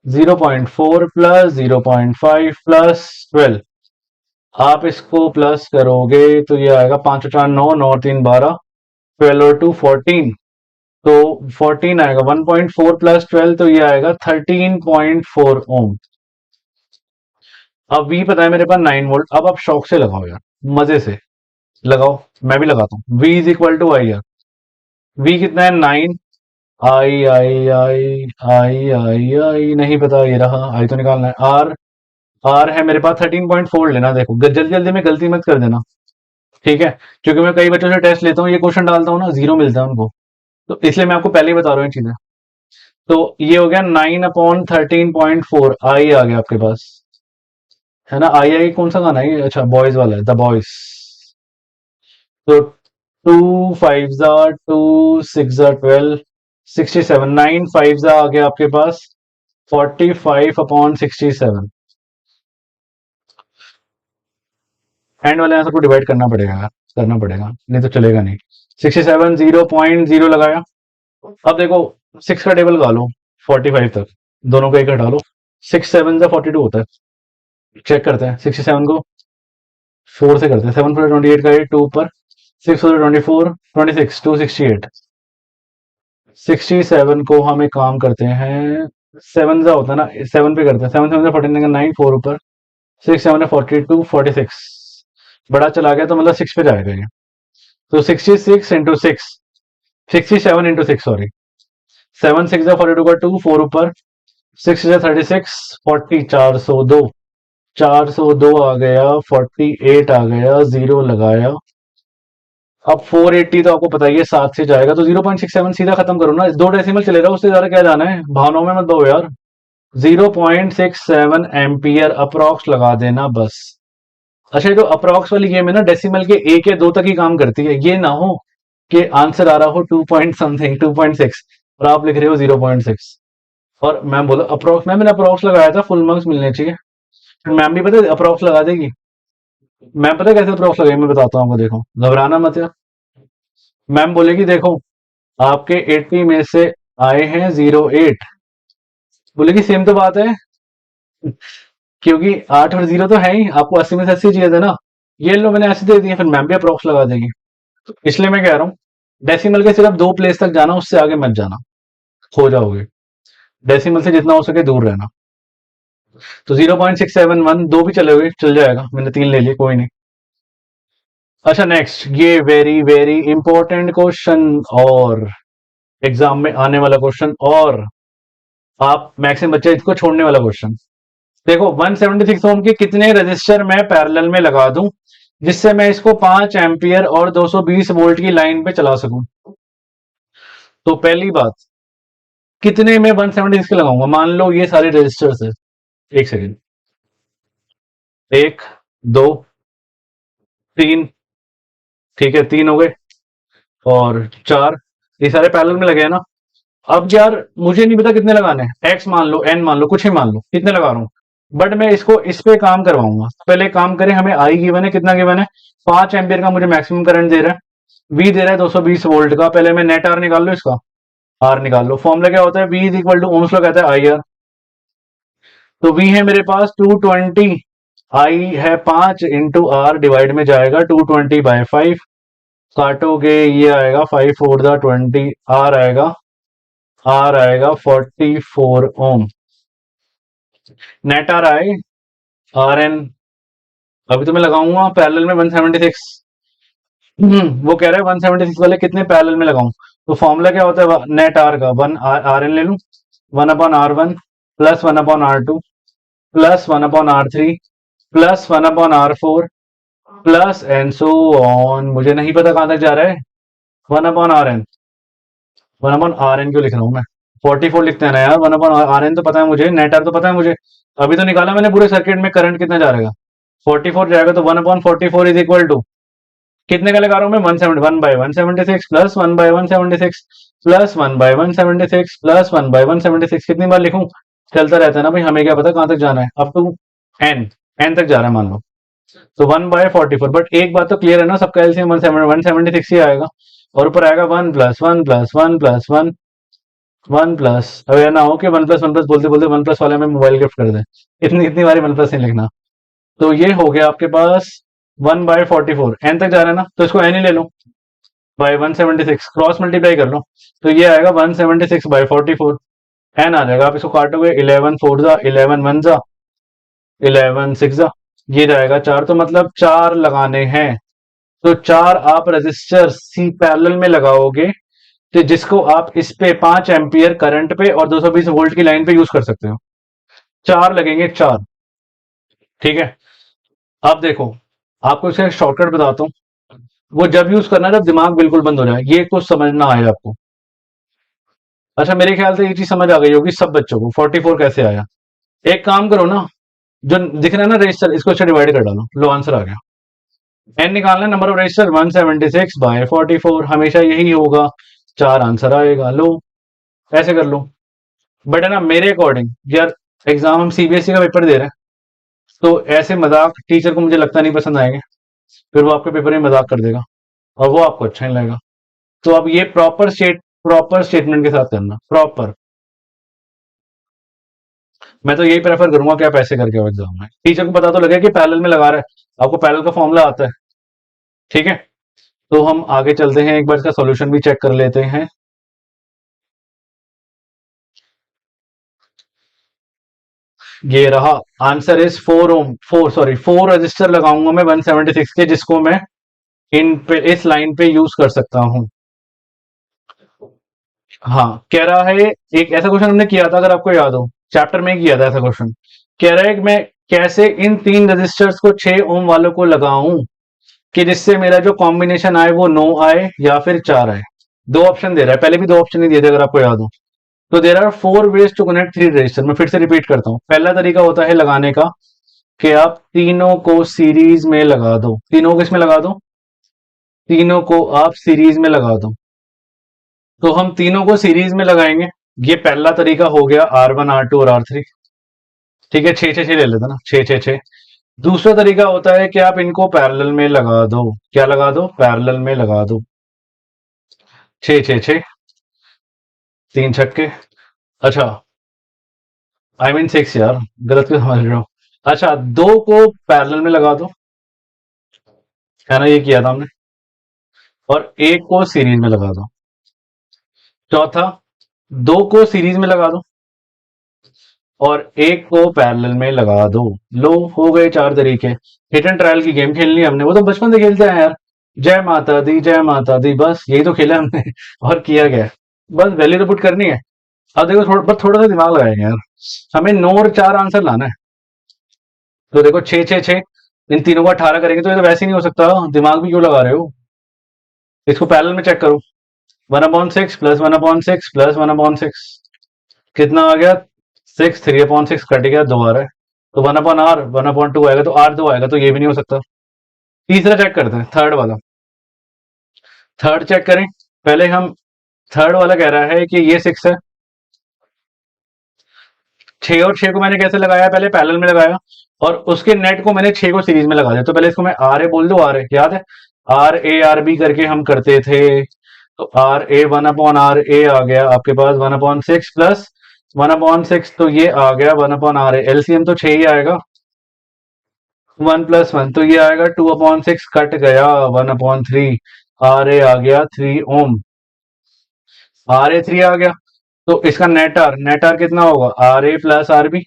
0.4 प्लस 0.5 प्लस 12। आप इसको प्लस करोगे तो ये आएगा 5 और 4 9, 9 और 3 12, 12 और 2 14, तो 14 आएगा, 1.4 प्लस 12 तो ये आएगा 13.4 ओम। अब V पता है मेरे पास 9 वोल्ट, अब आप शौक से लगाओ यार, मजे से लगाओ, मैं भी लगाता हूँ। V is equal to I R, V कितना है 9, आई आई आई आई आई आई नहीं पता, ये रहा, आई तो निकालना है। आर है मेरे पास 13.4 लेना, देखो जल्दी जल्दी में गलती मत कर देना, ठीक है, क्योंकि मैं कई बच्चों से टेस्ट लेता हूँ, ये क्वेश्चन डालता हूँ ना, 0 मिलता है उनको, तो इसलिए मैं आपको पहले ही बता रहा हूँ ये चीजें। तो ये हो गया 9/13.4, आई आ गया आपके पास, है ना। आई कौन सा गाना है ये, अच्छा बॉयज वाला है, द बॉयज। तो 2 5 जा 2 6 जा 12, 67, 9 5 आ गया आपके पास 45/67। एंड वाले आंसर को डिवाइड करना पड़ेगा यार, करना पड़ेगा, नहीं तो चलेगा नहीं। 67 0.0 लगाया। अब देखो 6 का टेबल लगा लो 45 तक, दोनों का एक हटा लो। 6 7 से 42 होता है। चेक करते हैं 67 को 4 से करते हैं। 7 4 28 का 8 2 ऊपर, 6 4 24 26 268। 67 को हम एक काम करते हैं, 7 का होता है ना, 7 पे करते हैं। 7 7 49 का 9 4 ऊपर, 6 7 42 46। बड़ा चला गया तो मतलब 6 पे जाएगा ये। तो 66 इंटू 6, 67 इंटू 6 सॉरी। 7 6 42 का 2 4 ऊपर, 6 36 40 402। 402 आ गया, 48 आ गया, जीरो लगाया। अब 480 तो आपको पता ही है 7 से जाएगा, तो 0.67 सीधा खत्म करो ना, दो डेसिमल चले रहा, उससे ज्यादा क्या जाना है, भावनाओं में मत दो यार। 0.67 एम्पियर अप्रोक्स लगा देना बस। अच्छा, ये तो अप्रोक्स वाली गेम है ना, डेसिमल के एक या दो तक ही काम करती है। ये ना हो कि आंसर आ रहा हो 2 पॉइंट समथिंग 2.6 और आप लिख रहे हो 0.6। और मैम बोलो अप्रोक्स, मैम मैंने अप्रोक्स लगाया था, फुल मार्क्स मिलने चाहिए। मैम भी पता है अप्रोक्स लगा देगी। मैम पता है कैसे अप्रोक्स लगाएगी, मैं बताता हूँ आपको, देखो घबराना मत यार। मैम बोलेगी देखो आपके 80 में से आए हैं 08। बोलेगी सेम तो बात है, क्योंकि 8 और 0 तो है ही, आपको 80 में से 80 चाहिए थे ना। ये लो मैंने ऐसे दे दिए, फिर मैम भी अप्रोक्स लगा देगी। इसलिए मैं कह रहा हूँ डेसिमल के सिर्फ दो प्लेस तक जाना, उससे आगे मत जाना, खो जाओगे। डेसिमल से जितना हो सके दूर रहना। तो 0.671 दो भी चले हुए चल जाएगा, मैंने तीन ले लिए, कोई नहीं। अच्छा नेक्स्ट, ये वेरी वेरी इंपॉर्टेंट क्वेश्चन और एग्जाम में आने वाला क्वेश्चन, और आप मैक्सिमम बच्चे इसको छोड़ने वाला क्वेश्चन। देखो 176 ओम के कितने रजिस्टर मैं पैरेलल में लगा दूं जिससे मैं इसको 5 एम्पियर और 220 वोल्ट की लाइन पे चला सकूं। तो पहली बात, कितने में 176 के लगाऊंगा, मान लो ये सारे रजिस्टर्स है। एक सेकेंड, एक, दो, तीन, ठीक है, तीन हो गए, और चार, ये सारे पैरेलल में लगे हैं ना। अब यार मुझे नहीं पता कितने लगाने हैं, एक्स मान लो, एन मान लो, कुछ ही मान लो, कितने लगा रहा हूं, बट मैं इसको इस पे काम करवाऊंगा। पहले काम करें, हमें आई गिवन है, कितना गिवन है, 5 एम्पियर का मुझे मैक्सिमम करंट दे रहा है, वी दे रहा है 220 वोल्ट का। पहले मैं नेट आर निकाल लो, इसका आर निकाल लो। फॉर्मूला क्या होता है, V is equal to Ohm's law कहता है आई आर। तो वी है मेरे पास 220, आई है 5 इंटू आर डिवाइड में जाएगा 220/5, काटोगे ये आएगा 5 4 दा 20, आर आएगा 44 ओम। नेट आर आए, आर एन, अभी तो मैं लगाऊंगा पैरेलल में 176। वो कह रहा है 176 वाले कितने पैरेलल में लगाऊं। तो फॉर्मूला क्या होता है नेट आर का, वन आर एन ले लूं, 1/R1 plus 1/R2 plus 1/R3 plus 1/R4 plus and so on. मुझे नहीं पता कहां तक जा रहा है, 1/RN। 1/RN क्यों लिख रहा हूं मैं, 44 लिखते हैं ना यार, 1/RN तो पता है मुझे, नेट आर तो पता है मुझे। अभी तो निकाला मैंने पूरे सर्किट में करंट कितना जा रहेगा, 44 जाएगा, तो 1/44 इज इक्वल टू कितने का लगा रहा हूं मैं, 1/176 प्लस 1/176 प्लस 1/176 प्लस 1/176। कितनी बार लिखूं, चलता रहता है ना भाई, हमें क्या पता कहां तक जाना है, अप टू एन, एन तक जा रहा है मान लो। तो 1/44, बट एक बात तो क्लियर है ना, सबका एलसीएम 176 ही आएगा, और ऊपर आएगा 1 प्लस 1 प्लस 1 प्लस 1 1 प्लस। अब ये ना हो कि 1 प्लस बोलते बोलते 1 प्लस वाले में मोबाइल गिफ्ट कर दे, इतनी इतनी बारी 1 प्लस नहीं लिखना। तो ये हो गया आपके पास 1/44, एन तक जा रहा है ना, तो इसको एन ही ले लो, बाई 176 क्रॉस मल्टीप्लाई कर लो, तो ये आएगा 176/44, एन आ जाएगा। आप इसको काटोगे, 11 4 जा, 11 1 जा, 11 6 जा, ये जाएगा 4, तो मतलब 4 लगाने हैं। तो 4 आप रजिस्टर सी पैरेलल में लगाओगे, तो जिसको आप इस पे 5 एम्पियर करंट पे और 220 वोल्ट की लाइन पे यूज कर सकते हो। 4 लगेंगे, 4, ठीक है। अब देखो आपको इसका शॉर्टकट बताता हूं, वो जब यूज करना है जब दिमाग बिल्कुल बंद हो जाए, ये कुछ समझना आए आपको। अच्छा मेरे ख्याल से ये चीज समझ आ गई होगी सब बच्चों को, 44 कैसे आया। एक काम करो ना, जो दिख रहा है ना रजिस्टर, इसको इससे डिवाइड कर डालो, लो आंसर आ गया। एन निकालना है, नंबर ऑफ रजिस्टर 176/44, हमेशा यही होगा, 4 आंसर आएगा। लो ऐसे कर लो। बट है ना, मेरे अकॉर्डिंग यार, एग्जाम हम सीबीएसई का पेपर दे रहे हैं, तो ऐसे मजाक टीचर को मुझे लगता नहीं पसंद आएंगे। फिर वो आपके पेपर में मजाक कर देगा और वो आपको अच्छा नहीं लगेगा। तो अब ये प्रॉपर स्टेटमेंट के साथ करना, प्रॉपर। मैं तो यही प्रेफर करूंगा कि आप ऐसे करके आओ एग्जाम में, टीचर को पता तो लगे कि पैरेलल में लगा रहा है, आपको पैरेलल का फॉर्मूला आता है। ठीक है, तो हम आगे चलते हैं, एक बार इसका सॉल्यूशन भी चेक कर लेते हैं। ये रहा, आंसर इज 4 ओम, 4 रजिस्टर लगाऊंगा मैं 176 के, जिसको मैं इन पे इस लाइन पे यूज कर सकता हूं। हाँ, कह रहा है, एक ऐसा क्वेश्चन हमने किया था, अगर आपको याद हो, चैप्टर में ही किया था ऐसा क्वेश्चन। कह रहा है कि मैं कैसे इन 3 रजिस्टर्स को 6 ओम वालों को लगाऊं कि जिससे मेरा जो कॉम्बिनेशन आए वो 9 आए या फिर 4 आए। दो ऑप्शन दे रहा है, पहले भी दो ऑप्शन ही दिए थे अगर आपको याद हो। तो there are 4 ways to connect 3 resistor. मैं फिर से रिपीट करता हूँ, पहला तरीका होता है लगाने का कि आप तीनों को सीरीज में लगा दो। तीनों को किसमें लगा दो? तीनों को आप सीरीज में लगा दो। तो हम तीनों को सीरीज में लगाएंगे। ये पहला तरीका हो गया, R1 R2 और R3। ठीक है, छः छः छः ले लेते ना, छः छः छः। दूसरा तरीका होता है कि आप इनको पैरेलल में लगा दो। क्या लगा दो? पैरेलल में लगा दो। छः छः छः, तीन छक्के। अच्छा, आई मीन 6 यार, गलत क्यों समझ रहे हो? अच्छा, दो को पैरेलल में लगा दो, है ना, ये किया था हमने। और एक को सीरीज में लगा दो। चौथा, दो को सीरीज में लगा दो और एक को पैरेलल में लगा दो। लो, हो गए 4 तरीके। हिट एंड ट्रायल की गेम खेलनी है हमने, वो तो बचपन से खेलते हैं यार। जय माता दी, जय माता दी, बस यही तो खेला हमने और किया गया है। बस वैल्यू तो पुट करनी है। अब देखो, बस थोड़ा सा दिमाग लगाएंगे यार, हमें 9 और 4 आंसर लाना है। तो देखो, 6 6 6, इन तीनों को 18 करेंगे तो ये तो वैसे ही नहीं हो सकता। दिमाग भी क्यों लगा रहे हो? इसको पैरेलल में चेक करो। 1/6 प्लस 1/6 प्लस 1/6, कितना आ गया? 6। 3/6 कट गया, 2 आ रहा है। तो 1/r, 1/2 आएगा, तो R2 आएगा, तो ये भी नहीं हो सकता। तीसरा चेक करते हैं, थर्ड वाला। थर्ड चेक करें पहले हम। थर्ड वाला कह रहा है कि ये 6 है। 6 और 6 को मैंने कैसे लगाया? पहले पैरेलल में लगाया और उसके नेट को मैंने 6 को सीरीज में लगा दिया। तो पहले इसको मैं आर ए बोल दो, आर ए याद है, RA RB करके हम करते थे। तो RA 1/RA आ गया आपके पास 1/6 प्लस 1/6, तो ये आ गया 1/RA। एलसीएम तो 6 ही आएगा, 1 प्लस 1, तो ये आएगा 2/6, कट गया 1/3। RA आ गया 3 ओम। RA 3 आ गया, तो इसका नेट आर कितना होगा? RA प्लस RB,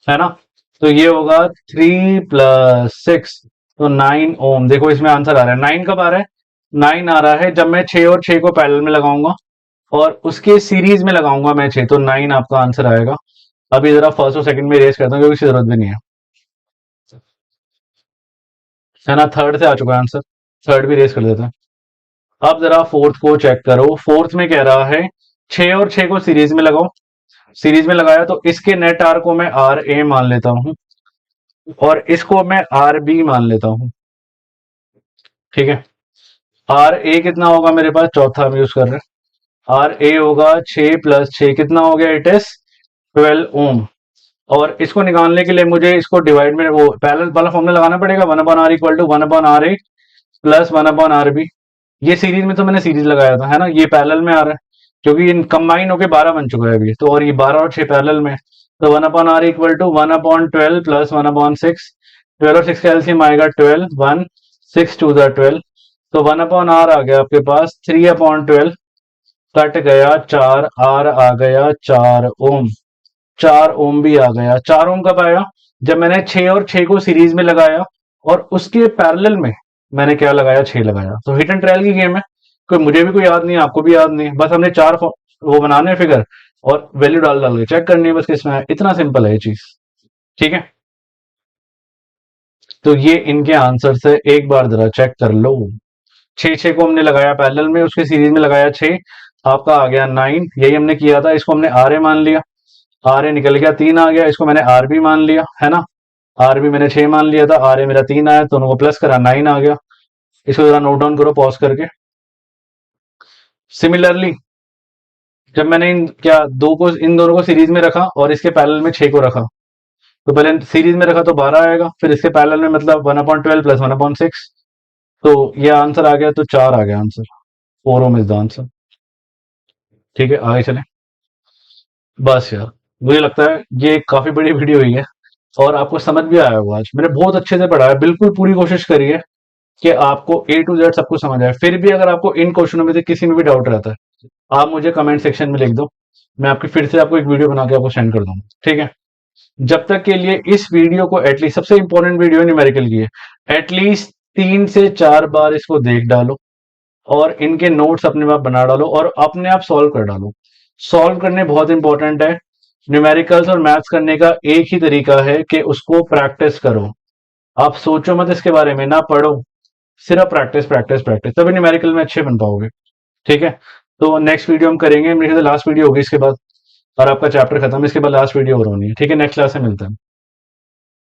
है ना। तो ये होगा 3 + 6, तो 9 ओम। देखो इसमें आंसर आ रहा है 9। कब आ रहा है? 9 आ रहा है जब मैं 6 और 6 को पैरेलल में लगाऊंगा और उसके सीरीज में लगाऊंगा मैं 6, तो 9 आपका आंसर आएगा। अभी जरा फर्स्ट और सेकंड में रेस करता हूँ क्योंकि इसकी जरूरत भी नहीं है ना। थर्ड से आ चुका है आंसर, थर्ड भी रेस कर देते हैं। अब जरा फोर्थ को चेक करो। फोर्थ में कह रहा है 6 और 6 को सीरीज में लगाओ। सीरीज में लगाया तो इसके नेट आर को मैं RA मान लेता हूं और इसको मैं RB मान लेता हूं। ठीक है, RA कितना होगा मेरे पास? चौथा हम यूज कर रहे हैं। RA होगा 6 + 6, कितना हो गया? इट इज 12 ओम। और इसको निकालने के लिए मुझे इसको डिवाइड में वो पैरेलल वाला फॉर्मूला लगाना पड़ेगा, 1/r equal to 1/RA plus 1/RB। ये सीरीज में तो मैंने सीरीज लगाया था, है ना, ये पैरेलल में आ रहा है क्योंकि इन कंबाइन होके 12 बन चुका है अभी तो, और ये 12 और 6 पैरेलल में। तो 1/r इक्वल टू 1/12 प्लस 1/6। 12 और 6 का एलसीएम आएगा 12, 1 6 2 12, तो 1/r आ गया आपके पास 3/12, कट गया 4, आर आ गया 4 ओम। 4 ओम भी आ गया। 4 ओम कब आया? जब मैंने 6 और 6 को सीरीज में लगाया और उसके पैरेलल में मैंने क्या लगाया? 6 लगाया। तो हिट एंड ट्रायल की गेम है, कोई मुझे भी कोई याद नहीं है, आपको भी याद नहीं है, बस हमने वो बनाने फिगर और वैल्यू डाल डाल के चेक करनी है, बस किसमें है, इतना सिंपल है ये चीज। ठीक है, तो ये इनके आंसर से एक बार जरा चेक कर लो। 6 6 को हमने लगाया पैरेलल में, उसके सीरीज में लगाया 6, आपका आ गया 9। यही हमने किया था, इसको हमने RA मान लिया, RA निकल गया 3 आ गया, इसको मैंने RB मान लिया, है ना। RB मैंने 6 मान लिया था, RA मेरा 3 आया, दोनों को प्लस करा 9 आ गया। इसको जरा नोट डाउन करो पॉज करके। सिमिलरली जब मैंने इन दोनों को सीरीज में रखा और इसके पैरेलल में 6 को रखा, तो पहले सीरीज में रखा तो 12 आएगा, फिर इसके पैरेलल में मतलब 1/12 प्लस 1/6, तो ये आंसर आ गया, तो 4 आ गया answer. 4 ohm is the answer. ठीक है, आगे चलें। बस यार, मुझे लगता है ये काफी बड़ी वीडियो हुई है और आपको समझ भी आया होगा। आज मैंने बहुत अच्छे से पढ़ा है, बिल्कुल पूरी कोशिश करी है कि आपको ए टू जेड सब कुछ समझ आए। फिर भी अगर आपको इन क्वेश्चनों में से किसी में भी डाउट रहता है, आप मुझे कमेंट सेक्शन में लिख दो, मैं आपकी फिर से आपको एक वीडियो बना के आपको सेंड कर दूंगा। ठीक है, जब तक के लिए इस वीडियो को एटलीस्ट, सबसे इंपॉर्टेंट वीडियो न्यूमेरिकल की है, एटलीस्ट 3 से 4 बार इसको देख डालो और इनके नोट्स अपने आप बना डालो और अपने आप सॉल्व कर डालो। सॉल्व करने बहुत इंपॉर्टेंट है। न्यूमेरिकल्स और मैथ्स करने का एक ही तरीका है कि उसको प्रैक्टिस करो। आप सोचो मत इसके बारे में, ना पढ़ो, सिर्फ प्रैक्टिस प्रैक्टिस प्रैक्टिस, तभी न्यूमेरिकल में अच्छे बन पाओगे। ठीक है, तो नेक्स्ट वीडियो हम करेंगे, मेरे ख्याल से लास्ट वीडियो होगी इसके बाद, और आपका चैप्टर खत्म, इसके बाद लास्ट वीडियो और होनी है। ठीक है, नेक्स्ट क्लास में मिलते हैं।